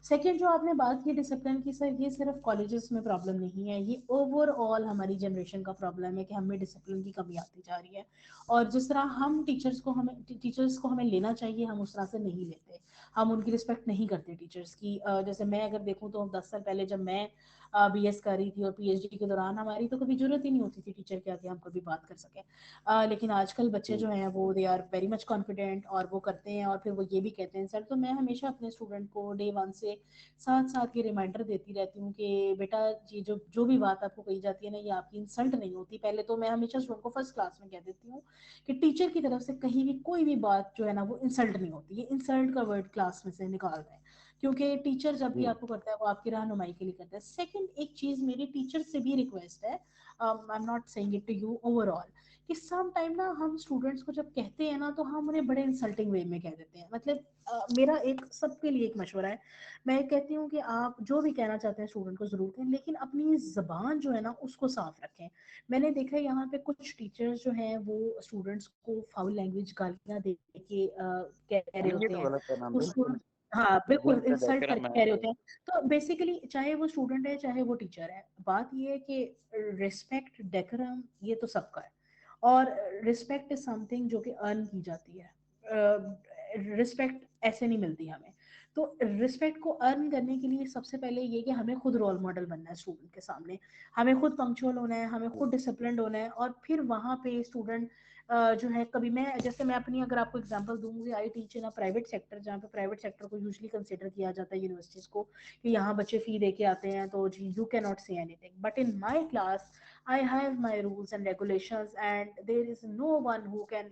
Second, जो आपने बात की डिसिप्लिन की सर, ये सिर्फ कॉलेजेस में प्रॉब्लम नहीं है, ये ओवरऑल हमारी जनरेशन का प्रॉब्लम है कि हमें डिसिप्लिन की कमी आती जा रही है। और जिस तरह हम टीचर्स को हमें लेना चाहिए, हम उस तरह से नहीं लेते। हम उनकी रिस्पेक्ट नहीं करते टीचर्स की। जैसे मैं अगर देखूं तो 10 साल पहले जब मैं बीएस कर रही थी और पीएचडी के दौरान हमारी तो कभी जरूरत ही नहीं होती थी टीचर के आगे हम कभी बात कर सकें। लेकिन आजकल बच्चे जो हैं वो they are very much confident, और वो करते हैं, और फिर वो ये भी कहते हैं सर। तो मैं हमेशा अपने स्टूडेंट को डे वन से साथ साथ ये रिमाइंडर देती रहती हूँ कि बेटा, ये जो जो भी बात आपको कही जाती है ना, ये आपकी इंसल्ट नहीं होती। पहले तो मैं हमेशा स्टूडेंट को फर्स्ट क्लास में कह देती हूँ कि टीचर की तरफ से कहीं भी कोई भी बात जो है ना वो इंसल्ट नहीं होती, ये इंसल्ट का वर्ड क्लास में से निकाल रहे हैं। क्योंकि टीचर जब भी जी। आपको करता है वो आपकी रहनुमाई के लिए करता है। सेकंड, एक चीज मेरी टीचर से भी रिक्वेस्ट है, I am not saying it to you, overall, कि सम टाइम ना हम स्टूडेंट्स को जब कहते हैं ना तो हम उन्हें बड़े इंसल्टिंग वे में कह देते हैं। मतलब मेरा एक सबके लिए एक मशवरा है, मैं कहती हूँ कि आप जो भी कहना चाहते हैं स्टूडेंट को जरूर कहें, लेकिन अपनी जबान जो है ना उसको साफ रखें। मैंने देखा है यहाँ पे कुछ टीचर्स जो हैं वो स्टूडेंट्स को फाउल लैंग्वेज गालियां दे के कह रहे नहीं, ये होते तो हैं। गलत है ना, उस बिल्कुल। हाँ बिल्कुल जिनका इंसल्ट देकर करके मैं कह रहे होते हैं। तो बेसिकली चाहे वो स्टूडेंट है चाहे वो टीचर है, बात ये है कि रिस्पेक्ट, डेकोरम, ये तो सबका है। और रिस्पेक्ट इज समथिंग जो कि अर्न की जाती है। रिस्पेक्ट ऐसे नहीं मिलती हमें। तो रिस्पेक्ट को अर्न करने के लिए सबसे पहले ये कि हमें खुद रोल मॉडल बनना है स्टूडेंट के सामने। हमें खुद पंक्चुअल होना है, हमें खुद डिसिप्लिन्ड होना है, और फिर वहाँ पे स्टूडेंट जो है, कभी मैं, जैसे मैं अपनी अगर आपको एग्जांपल दूंगी, I teach in a private sector, जहाँ पे प्राइवेट सेक्टर को यूजुअली कंसिडर किया जाता है यूनिवर्सिटीज को कि यहाँ बच्चे फी दे के आते हैं तो जी you can not say anything. But in my class I have my rules and regulations, and there is no one who can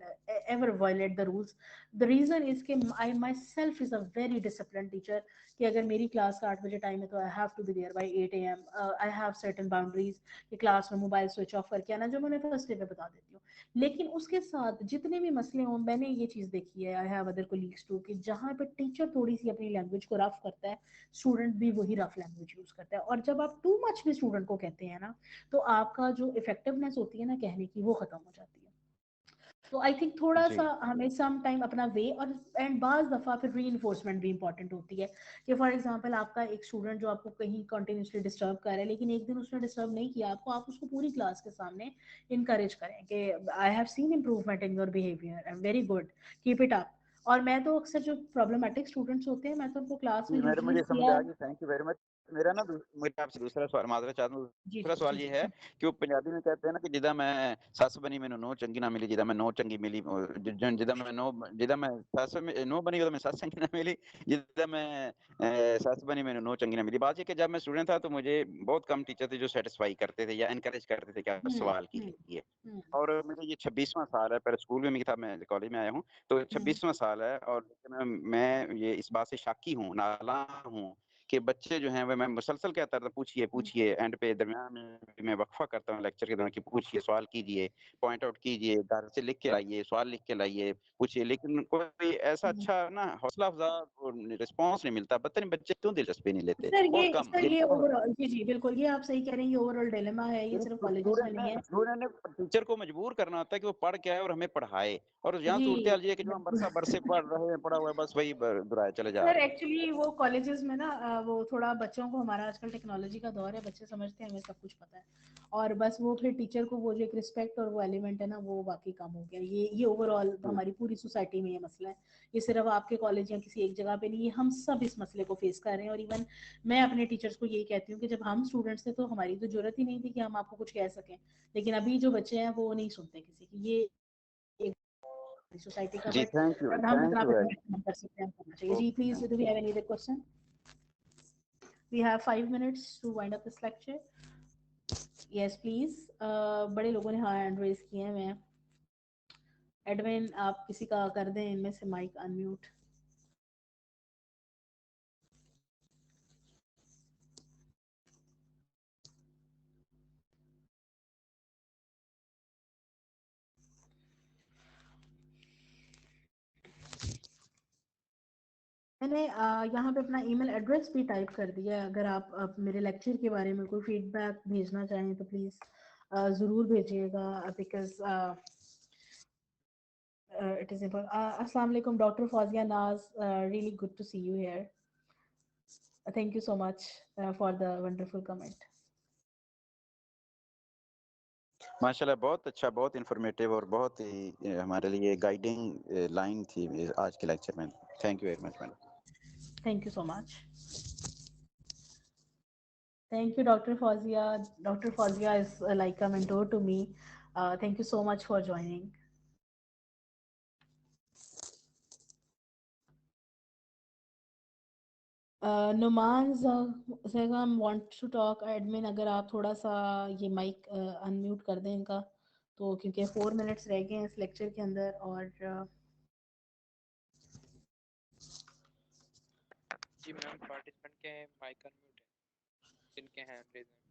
ever violate the rules. The reason is कि I myself is a very disciplined teacher, कि अगर मेरी class का 8 बजे time है तो I have to be there by 8 AM. I have certain boundaries कि class में मोबाइल स्विच ऑफ करके आना, जो मैंने फर्स्ट डे पे बता देती हूँ। लेकिन उसके साथ जितने भी मसले हों, मैंने ये चीज़ देखी है, I have other colleagues too, कि जहाँ पे टीचर थोड़ी सी अपनी लैंग्वेज को रफ करता है, स्टूडेंट भी वही रफ लैंग्वेज यूज करता है। और जब आप टू मच भी स्टूडेंट को कहते हैं ना, तो आपका जो इफेक्टिवनेस होती है ना कहने की, वो खत्म हो जाती है। तो आई थिंक थोड़ा सा जी। हमें सम टाइम अपना वे, और एंड बाज दफा फिर री इन्फोर्समेंट भी इंपॉर्टेंट होती है। कि फॉर एग्जांपल आपका एक स्टूडेंट जो आपको कहीं कंटिन्यूसली डिस्टर्ब कर रहा है, लेकिन एक दिन उसने डिस्टर्ब नहीं किया आपको, आप उसको पूरी क्लास के सामने इनकरेज करें कि आई have scene improvement in your behaviour, I am very good, keep it up. और मैं तो अक्सर जो प्रॉब्लमेटिक स्टूडेंट्स होते हैं, मैं तो उनको क्लास में जी, मेरे यूजुअली मुझे समझ आ सीआर। गई, थैंक यू वेरी मच। मेरा ना मुझे आपसे दूसरा सवाल माज़रत चाहता हूँ। जी दूसरा जी सवाल जी ये जी है जी कि वो पंजाबी में कहते हैं ना कि जिदा मैं सस बनी मैनू नूंह चंगी ना मिली, जिदा मैं नूंह चंगी मिली जिदा मैं सस नूंह बनी उदा मैं सस चंगी ना मिली, जिदा मैं सस बनी मैनू नूंह चंगी ना मिली। बात ये कि जब मैं स्टूडेंट था तो मुझे बहुत कम टीचर थे जो सैटिस्फाई करते थे या एनकरेज करते थे कि आप हम्म सवाल हम्म कीजिए। हम्म और मेरा ये 26वां साल है, पहले स्कूल में भी था, मैं कॉलेज में आया हूँ, तो हम्म 26वां साल है। और लेकिन मैं ये इस बात से शाकी हूँ, नाला हूँ कि बच्चे जो हैं वो, मैं मुसलसल कहता था पूछिए हम्म पूछिए, एंड पे दरमियान में भी मैं वक्फा करता हूँ लेक्चर के दौरान कि पूछिए, सवाल कीजिए, पॉइंट आउट कीजिए, घर से लिख के लाइए, सवाल लिख के लाइए, पूछिए। लेकिन कोई ऐसा हम्म। अच्छा ना हौसला अफजा रिस्पॉन्स नहीं मिलता, पता नहीं बच्चे क्यों दिलचस्पी नहीं लेते, बहुत कम सर जिन ये ओवरऑल, जी जी बिल्कुल, ये आप सही कह रहे हैं, ये ओवरऑल डिलेमा है, ये सिर्फ कॉलेजेस में नहीं है। स्टूडेंट ने टीचर को मजबूर करना होता है कि वो पढ़ के आए और हमें पढ़ाए। और यहाँ सूरत जी हाल ये है कि जो हम बरसा बरसे पढ़ रहे हैं, पढ़ा हुआ है, बस वही दोहराए चले जा सर, रहे हैं। एक्चुअली वो कॉलेजेस में ना वो थोड़ा बच्चों को, हमारा आजकल टेक्नोलॉजी का दौर है, बच्चे समझते हैं हमें सब कुछ पता है, और बस वो फिर टीचर को वो जो एक रिस्पेक्ट और वो एलिमेंट है ना, वो बाकी कम हो गया। ये ओवरऑल हमारी पूरी सोसाइटी में ये मसला है। ये सिर्फ आपके कॉलेज या किसी एक जगह पे नहीं है, हम सब इस मसले को फेस कर रहे हैं। और इवन मैं अपने टीचर्स को यही कहती हूँ कि जब हम स्टूडेंट्स थे तो हमारी तो जरूरत ही नहीं थी कि हम आपको कुछ कह सकें, लेकिन अभी जो बच्चे हैं वो नहीं सुनते किसी की। ये सोसाइटी का, जी, बट थैंक यू, हम थैंक इतना यू फिर वेरी हम कर सकते हैं, हम करना चाहिए। जी okay, please, thank do we have any other question? We have 5 minutes to wind up this lecture. Yes please, बड़े लोगों ने हाँ हैंड रेज किए हैं। मैं एडमिन, आप किसी का कर दें इनमें से माइक अनम्यूट। मैंने यहाँ पे अपना ईमेल एड्रेस भी टाइप कर दिया है। अगर आप मेरे लेक्चर के बारे में कोई फीडबैक भेजना चाहें तो प्लीज़ ज़रूर भेजिएगा, because it is important. Assalamu alaikum, Dr. Fawzia Naz. Really good to see you here. Thank you so much for the wonderful comment. माशाल्लाह, बहुत अच्छा, बहुत इंफॉर्मेटिव और बहुत ही हमारे लिए गाइडिंग लाइन थी आज के लेक्चर में। Thank you very much madam. Thank you so much. Thank you, Dr. Fawzia. Dr. Fawzia is like a mentor to me. Thank you so much for joining. Numan Zaigham want to talk. Admin, अगर आप थोड़ा सा ये mic unmute कर दें इनका, तो क्योंकि 4 मिनट्स रह गए हैं इस लेक्चर के अंदर। और जी मैम, पार्टिसिपेंट के माइक अनम्यूट है, जिनके हैंड रेज हैं।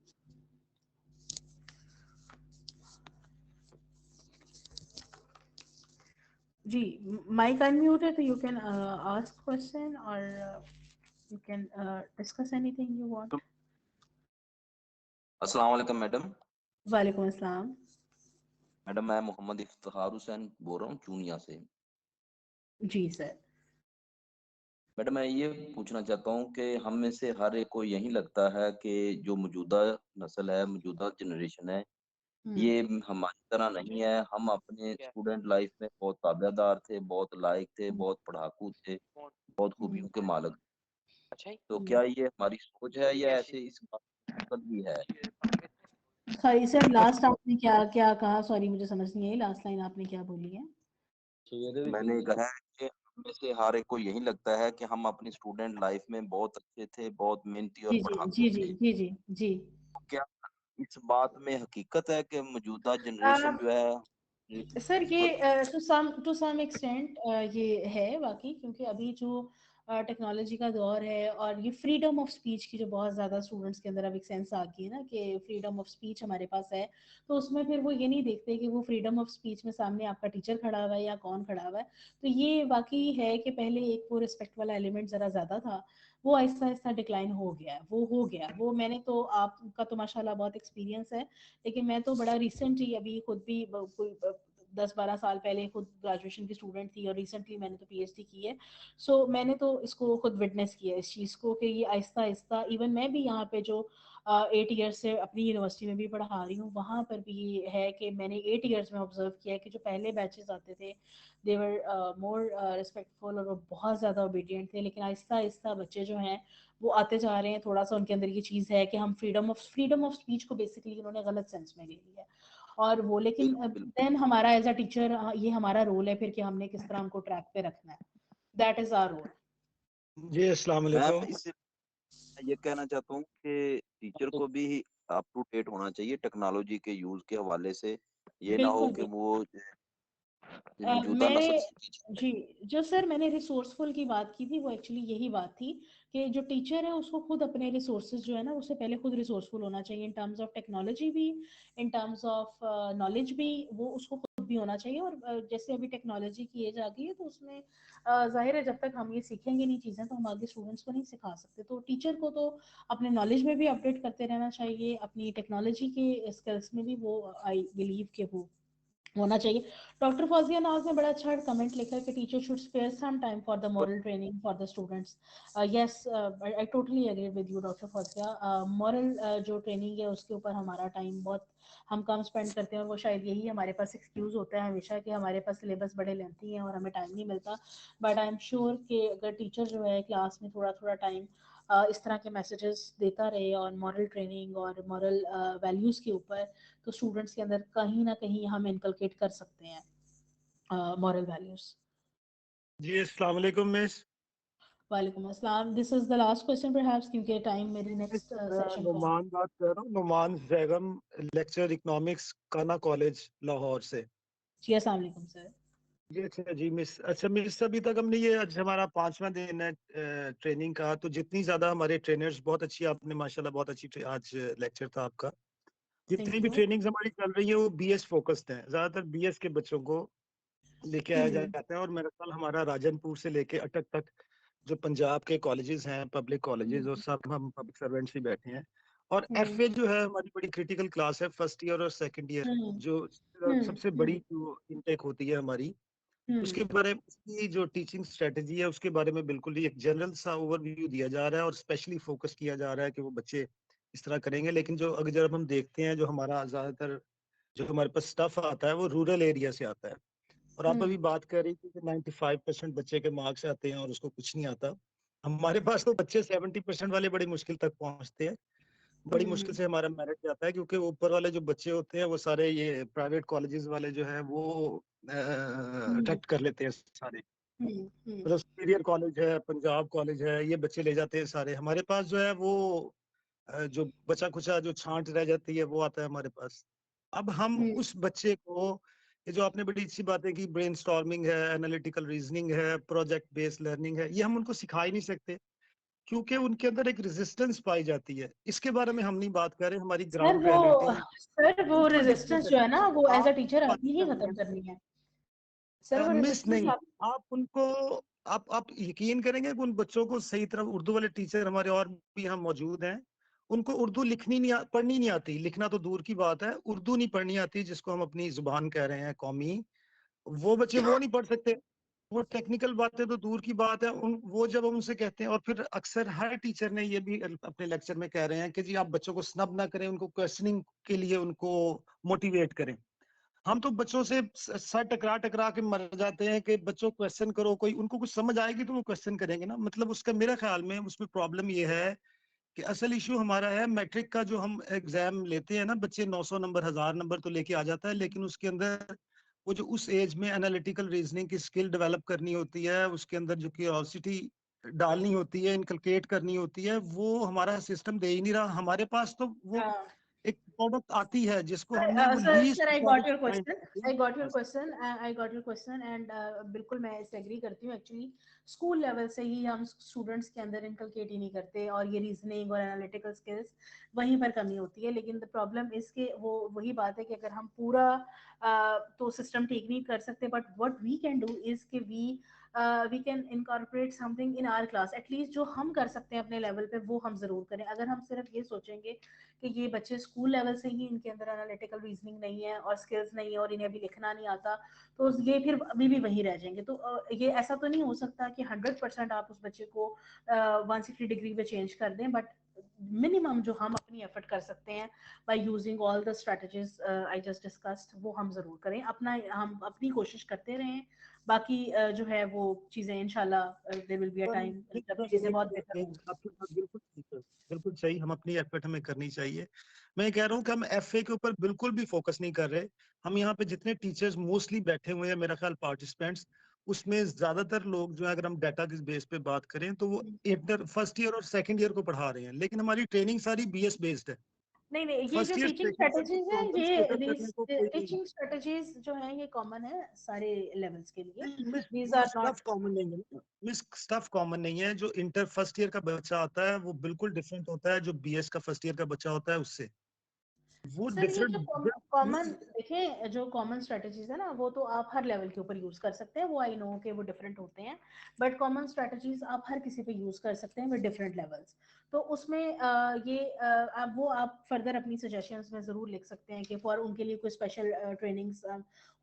जी, माइक अनम्यूट है, तो यू कैन आस्क क्वेश्चन और you can discuss anything you want. अस्सलाम वालेकुम मैडम। वालेकुम अस्सलाम। मैडम, मैं मोहम्मद इफ्तिखार हुसैन बोल रहा हूँ चूनिया से। जी सर। मैडम, मैं ये पूछना चाहता हूँ कि हम में से हर एक को यही लगता है कि जो मौजूदा नस्ल है, मौजूदा जनरेशन है, ये हमारी तरह नहीं है। हम अपने स्टूडेंट लाइफ में बहुत ताबेदार थे, बहुत लायक थे, बहुत पढ़ाकू थे, बहुत खूबियों के मालिक। तो क्या ये हमारी सोच है या ऐसे इस बात भी है? सॉरी सर, लास्ट आपने क्या क्या कहा? सॉरी, मुझे समझ नहीं आई, लास्ट लाइन आपने क्या बोली है? मैंने कहा है कि हम में से हर एक को यही लगता है कि हम अपनी स्टूडेंट लाइफ में बहुत अच्छे थे, बहुत मेहनती और जी जी पढ़ाकू जी जी थे। जी जी जी। तो क्या इस बात में हकीकत है कि मौजूदा जनरेशन जो है सर ये टू सम एक्सटेंट ये है वाकई, क्योंकि अभी जो टेक्नोलॉजी का दौर है और ये फ्रीडम ऑफ स्पीच की जो बहुत ज़्यादा स्टूडेंट्स के अंदर अब एक सेंस आ गई है ना कि फ्रीडम ऑफ स्पीच हमारे पास है, तो उसमें फिर वो ये नहीं देखते कि वो फ्रीडम ऑफ स्पीच में सामने आपका टीचर खड़ा हुआ है या कौन खड़ा हुआ है। तो ये वाकई है कि पहले एक वो रिस्पेक्ट वाला एलिमेंट ज़रा ज़्यादा था, वो आहिस्ता आहिस्ता डिक्लाइन हो गया है। वो हो गया वो, मैंने तो, आपका तो माशाल्लाह बहुत एक्सपीरियंस है, लेकिन मैं तो बड़ा रिसेंटली अभी खुद भी 10-12 साल पहले खुद ग्रेजुएशन की स्टूडेंट थी और रिसेंटली मैंने तो पीएचडी की है। सो मैंने तो इसको खुद विटनेस किया इस चीज़ को कि ये आहिस्ता आहिस्ता, इवन मैं भी यहाँ पे जो 8 ईयर्स से अपनी यूनिवर्सिटी में भी पढ़ा रही हूँ, वहाँ पर भी ये है कि मैंने 8 ईयर्स में ऑब्जर्व किया है कि जो पहले बैचेस आते थे देवर मोर रिस्पेक्टफुल और वो बहुत ज़्यादा ओबीडियंट थे, लेकिन आहिस्ता आहिस्ता बच्चे जो हैं वो आते जा रहे हैं। थोड़ा सा उनके अंदर ये चीज़ है कि हम फ्रीडम ऑफ स्पीच को बेसिकली उन्होंने गलत सेंस में ले लिया है। और वो, लेकिन बिल्कुल। देन हमारा एज अ टीचर ये हमारा रोल है फिर कि हमने किस तरह हमको ट्रैक पे रखना है। That is our role. जी अस्सलाम मैम, वालेकुम। इससे मैं ये कहना चाहता हूँ कि टीचर को भी अप टू डेट होना चाहिए टेक्नोलॉजी के यूज के हवाले से। ये ना हो बिल्कुल कि भी। वो मौजूदा मेरे नस्ल से पीछे जी, जो सर मैंने रिसोर्सफुल की बात की थी वो एक्चुअली यही बात थी कि जो टीचर है उसको खुद अपने रिसोर्सेज जो है ना, उससे पहले खुद रिसोर्सफुल होना चाहिए इन टर्म्स ऑफ टेक्नोलॉजी भी, इन टर्म्स ऑफ नॉलेज भी। वो उसको खुद भी होना चाहिए। और जैसे अभी टेक्नोलॉजी की एज आ गई है तो उसमें जाहिर है जब तक हम ये सीखेंगे नहीं चीज़ें तो हम आगे स्टूडेंट्स को नहीं सिखा सकते। तो टीचर को तो अपने नॉलेज में भी अपडेट करते रहना चाहिए, अपनी टेक्नोलॉजी के स्किल्स में भी वो, आई बिलीव के वो होना चाहिए। डॉक्टर फौजिया नाज ने बड़ा अच्छा कमेंट लिखा है कि teacher should spare some time for the moral training for the students. Yes, I totally agree with you doctor Fauzia. Moral जो ट्रेनिंग है उसके ऊपर हमारा टाइम बहुत हम कम स्पेंड करते हैं, और वो शायद यही हमारे पास एक्सक्यूज होता है हमेशा कि हमारे पास सिलेबस बड़े लेंथी हैं और हमें टाइम नहीं मिलता। बट आई एम श्योर कि अगर टीचर जो है क्लास में थोड़ा थोड़ा टाइम इस तरह के मैसेजेस देता रहे और मॉरल ट्रेनिंग और मॉरल वैल्यूज के ऊपर, तो स्टूडेंट्स के अंदर कहीं ना कहीं हम इनकलकेट कर सकते हैं मॉरल वैल्यूज। जी अस्सलाम वालेकुम मिस। वालेकुम अस्सलाम। This is the last question perhaps, क्योंकि टाइम मेरी मिस, नेक्स्ट मैं सेशन का है। नुमान बात कर रहा हूँ, नुमान जैगम, लेक्चर इकोनॉमिक्स, काना कॉलेज लाहौर से। जी अस्सलाम वालेकुम सर। जी अच्छा जी मिस। अच्छा मिस, अभी तक हमने ये, आज हमारा 5वां दिन है ट्रेनिंग का, तो जितनी ज्यादा हमारे ट्रेनर्स, बहुत अच्छी आपने माशाल्लाह, बहुत अच्छी आज लेक्चर था आपका। जितनी थैंक भी यू। ट्रेनिंग्स हमारी चल रही है वो बीएस फोकस्ड है, ज्यादातर बीएस के बच्चों को लेके आया जाता है। और मेरा ख्याल हमारा राजनपुर से लेके अटक तक जो पंजाब के कॉलेजेस हैं, पब्लिक कॉलेजेस, और सब हम पब्लिक सर्वेंट्स ही बैठे हैं। और एफए जो है हमारी बड़ी क्रिटिकल क्लास है, फर्स्ट ईयर और सेकंड ईयर, जो सबसे बड़ी जो इनटेक होती है हमारी, उसके बारे में, उसकी जो टीचिंग स्ट्रेटजी है उसके बारे में बिल्कुल ही एक जनरल सा ओवरव्यू दिया जा रहा है और स्पेशली फोकस किया जा रहा है कि वो बच्चे इस तरह करेंगे। लेकिन जो अगर जब हम देखते हैं, जो हमारा ज्यादातर जो हमारे पास स्टफ आता है वो रूरल एरिया से आता है। और आप अभी बात कर रही थी कि 95% बच्चे के मार्क्स आते हैं और उसको कुछ नहीं आता। हमारे पास तो बच्चे 70% वाले बड़ी मुश्किल तक पहुंचते हैं। बड़ी मुश्किल से हमारा मेरिट जाता है, क्योंकि ऊपर वाले जो बच्चे होते हैं वो सारे ये प्राइवेट कॉलेजेस वाले जो है वो अट्रैक्ट कर लेते हैं सारे। मतलब सुपीरियर कॉलेज है, पंजाब कॉलेज है, ये बच्चे ले जाते हैं सारे। हमारे पास जो है वो जो बचा खुचा जो छांट रह जाती है वो आता है हमारे पास। अब हम उस बच्चे को, ये जो आपने बड़ी अच्छी बातें की, ब्रेन स्टॉर्मिंग है, एनालिटिकल रीजनिंग है, प्रोजेक्ट बेस्ड लर्निंग है, ये हम उनको सिखा ही नहीं सकते, क्योंकि उनके अंदर एक रेजिस्टेंस पाई जाती है। इसके बारे में हम नहीं बात कर रहे, हमारी सर ग्राउंड वो रियलिटी सर वो बिल्कुल रेजिस्टेंस डिफरेंट है। जो है ना, वो एज अ आप टीचर बात आपने ही कर रहे खत्म हैं करनी है। सर वो मिस, रेजिस्टेंस नहीं, आप। आप उनको, आप यकीन करेंगे कि उन बच्चों को सही तरह, उर्दू वाले टीचर हमारे और भी हम मौजूद हैं, उनको उर्दू लिखनी नहीं पढ़नी नहीं आती, लिखना तो दूर की बात है, उर्दू नहीं पढ़नी आती, जिसको हम अपनी जुबान कह रहे हैं कौमी, वो बच्चे वो नहीं पढ़ सकते। वो टेक्निकल बातें तो दूर की बात है, उन वो जब हम उनसे कहते हैं, और फिर अक्सर हर टीचर ने ये भी अपने लेक्चर में कह रहे हैं कि जी आप बच्चों को स्नब ना करें, उनको क्वेश्चनिंग के लिए उनको मोटिवेट करें। हम तो बच्चों से सर टकरा टकरा के मर जाते हैं कि बच्चों क्वेश्चन करो, कोई उनको कुछ समझ आएगी तो वो क्वेश्चन करेंगे ना। मतलब उसका मेरा ख्याल में उसमें प्रॉब्लम ये है कि असल इशू हमारा है मैट्रिक का, जो हम एग्जाम लेते हैं ना, बच्चे 900 नंबर, 1000 नंबर तो लेके आ जाता है, लेकिन उसके अंदर वो जो उस एज में एनालिटिकल रीजनिंग की स्किल डेवलप करनी होती है, उसके अंदर जो क्यूरियोसिटी डालनी होती है, इनकलकेट करनी होती है, वो हमारा सिस्टम दे ही नहीं रहा। हमारे पास तो वो एक प्रोडक्ट आती है जिसको हमने वो least sir I got your question, I got your product. Question, I got your question and बिल्कुल मैं इससे एग्री करती हूँ। एक्चुअली स्कूल लेवल से ही हम स्टूडेंट्स के अंदर इनकलकेट ही नहीं करते, और ये रीजनिंग और एनालिटिकल स्किल्स वहीं पर कमी होती है। लेकिन द प्रॉब्लम इसके वो वही बात है कि अगर हम पूरा तो सिस्टम ठीक नहीं कर सकते, but what we can do is कि we can incorporate something in our class. At least जो हम कर सकते हैं अपने लेवल पे वो हम जरूर करें। अगर हम सिर्फ ये सोचेंगे कि ये बच्चे स्कूल लेवल से ही इनके अंदर एनालिटिकल रीजनिंग नहीं है और स्किल्स नहीं है और इन्हें अभी लिखना नहीं आता, तो ये फिर अभी भी वहीं रह जाएंगे। तो ये ऐसा तो नहीं हो सकता कि 100% आप उस बच्चे को 160 डिग्री पे चेंज कर दें, बट मिनिमम जो हम अपनी एफर्ट कर सकते हैं by using all the strategies I just discussed, वो हम जरूर करें। हम अपनी कोशिश करते रहें। बाकी जो है वो चीजें इंशाल्लाह there will be a time जब चीजें बहुत बेहतर होंगी। आपके बात बिल्कुल ठीक है, बिल्कुल सही। हम अपनी एफर्ट हमें करनी चाहिए। मैं कह रहा हूँ कि हम एफए के ऊपर बिल्कुल भी फोकस नहीं कर रहे। हम यहाँ पे जितने टीचर्स मोस्टली बैठे हुए हैं, मेरा ख्याल पार्टिसिपेंट्स, उसमें ज्यादातर लोग जो है, अगर हम डाटा के बेस पे बात करें, तो वो इंटर फर्स्ट ईयर और सेकंड ईयर को पढ़ा रहे हैं, लेकिन हमारी ट्रेनिंग सारी बीएस बेस्ड है। नहीं नहीं, ये जो first year teaching second year को स्ट्रेटजीज है, प्रॉब्लम्स ये कैटर करने को कोई नहीं है। टीचिंग स्ट्रेटजीज जो है ये कॉमन है सारे लेवल्स के लिए। नहीं मिस, दीज वो आर नॉट। स्टफ कॉमन नहीं है ना। मिस, स्टफ कॉमन नहीं है। जो इंटर फर्स्ट ईयर का बच्चा आता है वो बिल्कुल डिफरेंट होता है जो बीएस का फर्स्ट ईयर का बच्चा होता है उससे। वो सर ये जो डिफरेंट। कॉमन देखें, जो कॉमन स्ट्रेटजीज है ना, वो तो आप हर लेवल के ऊपर यूज कर सकते हैं। वो आई नो के वो डिफरेंट होते हैं, बट कॉमन स्ट्रेटजीज आप हर किसी पे यूज कर सकते हैं विद डिफरेंट लेवल्स। तो उसमें वो आप फर्दर अपनी सजेशंस में ज़रूर लिख सकते हैं कि फॉर उनके लिए कोई स्पेशल ट्रेनिंग्स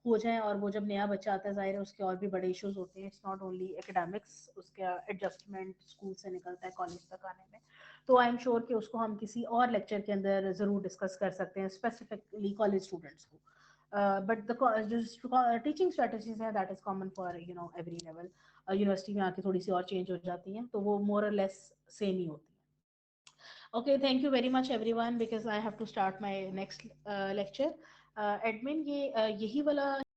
हो जाए। और वो जब नया बच्चा आता है, ज़ाहिर है उसके और भी बड़े इश्यूज होते हैं, इट्स नॉट ओनली एकेडमिक्स, उसका एडजस्टमेंट स्कूल से निकलता है कॉलेज तक आने में। तो आई एम श्योर कि उसको हम किसी और लेक्चर के अंदर ज़रूर डिस्कस कर सकते हैं, स्पेसिफिकली कॉलेज स्टूडेंट्स को। बट द जो टीचिंग स्ट्रेटजीज हैं that is common for every level. University में आके थोड़ी सी और चेंज हो जाती हैं, तो वो मोर और लेस सेम ही होती है। Okay, thank you very much everyone because I have to start my next lecture. Admin, ये यही वाला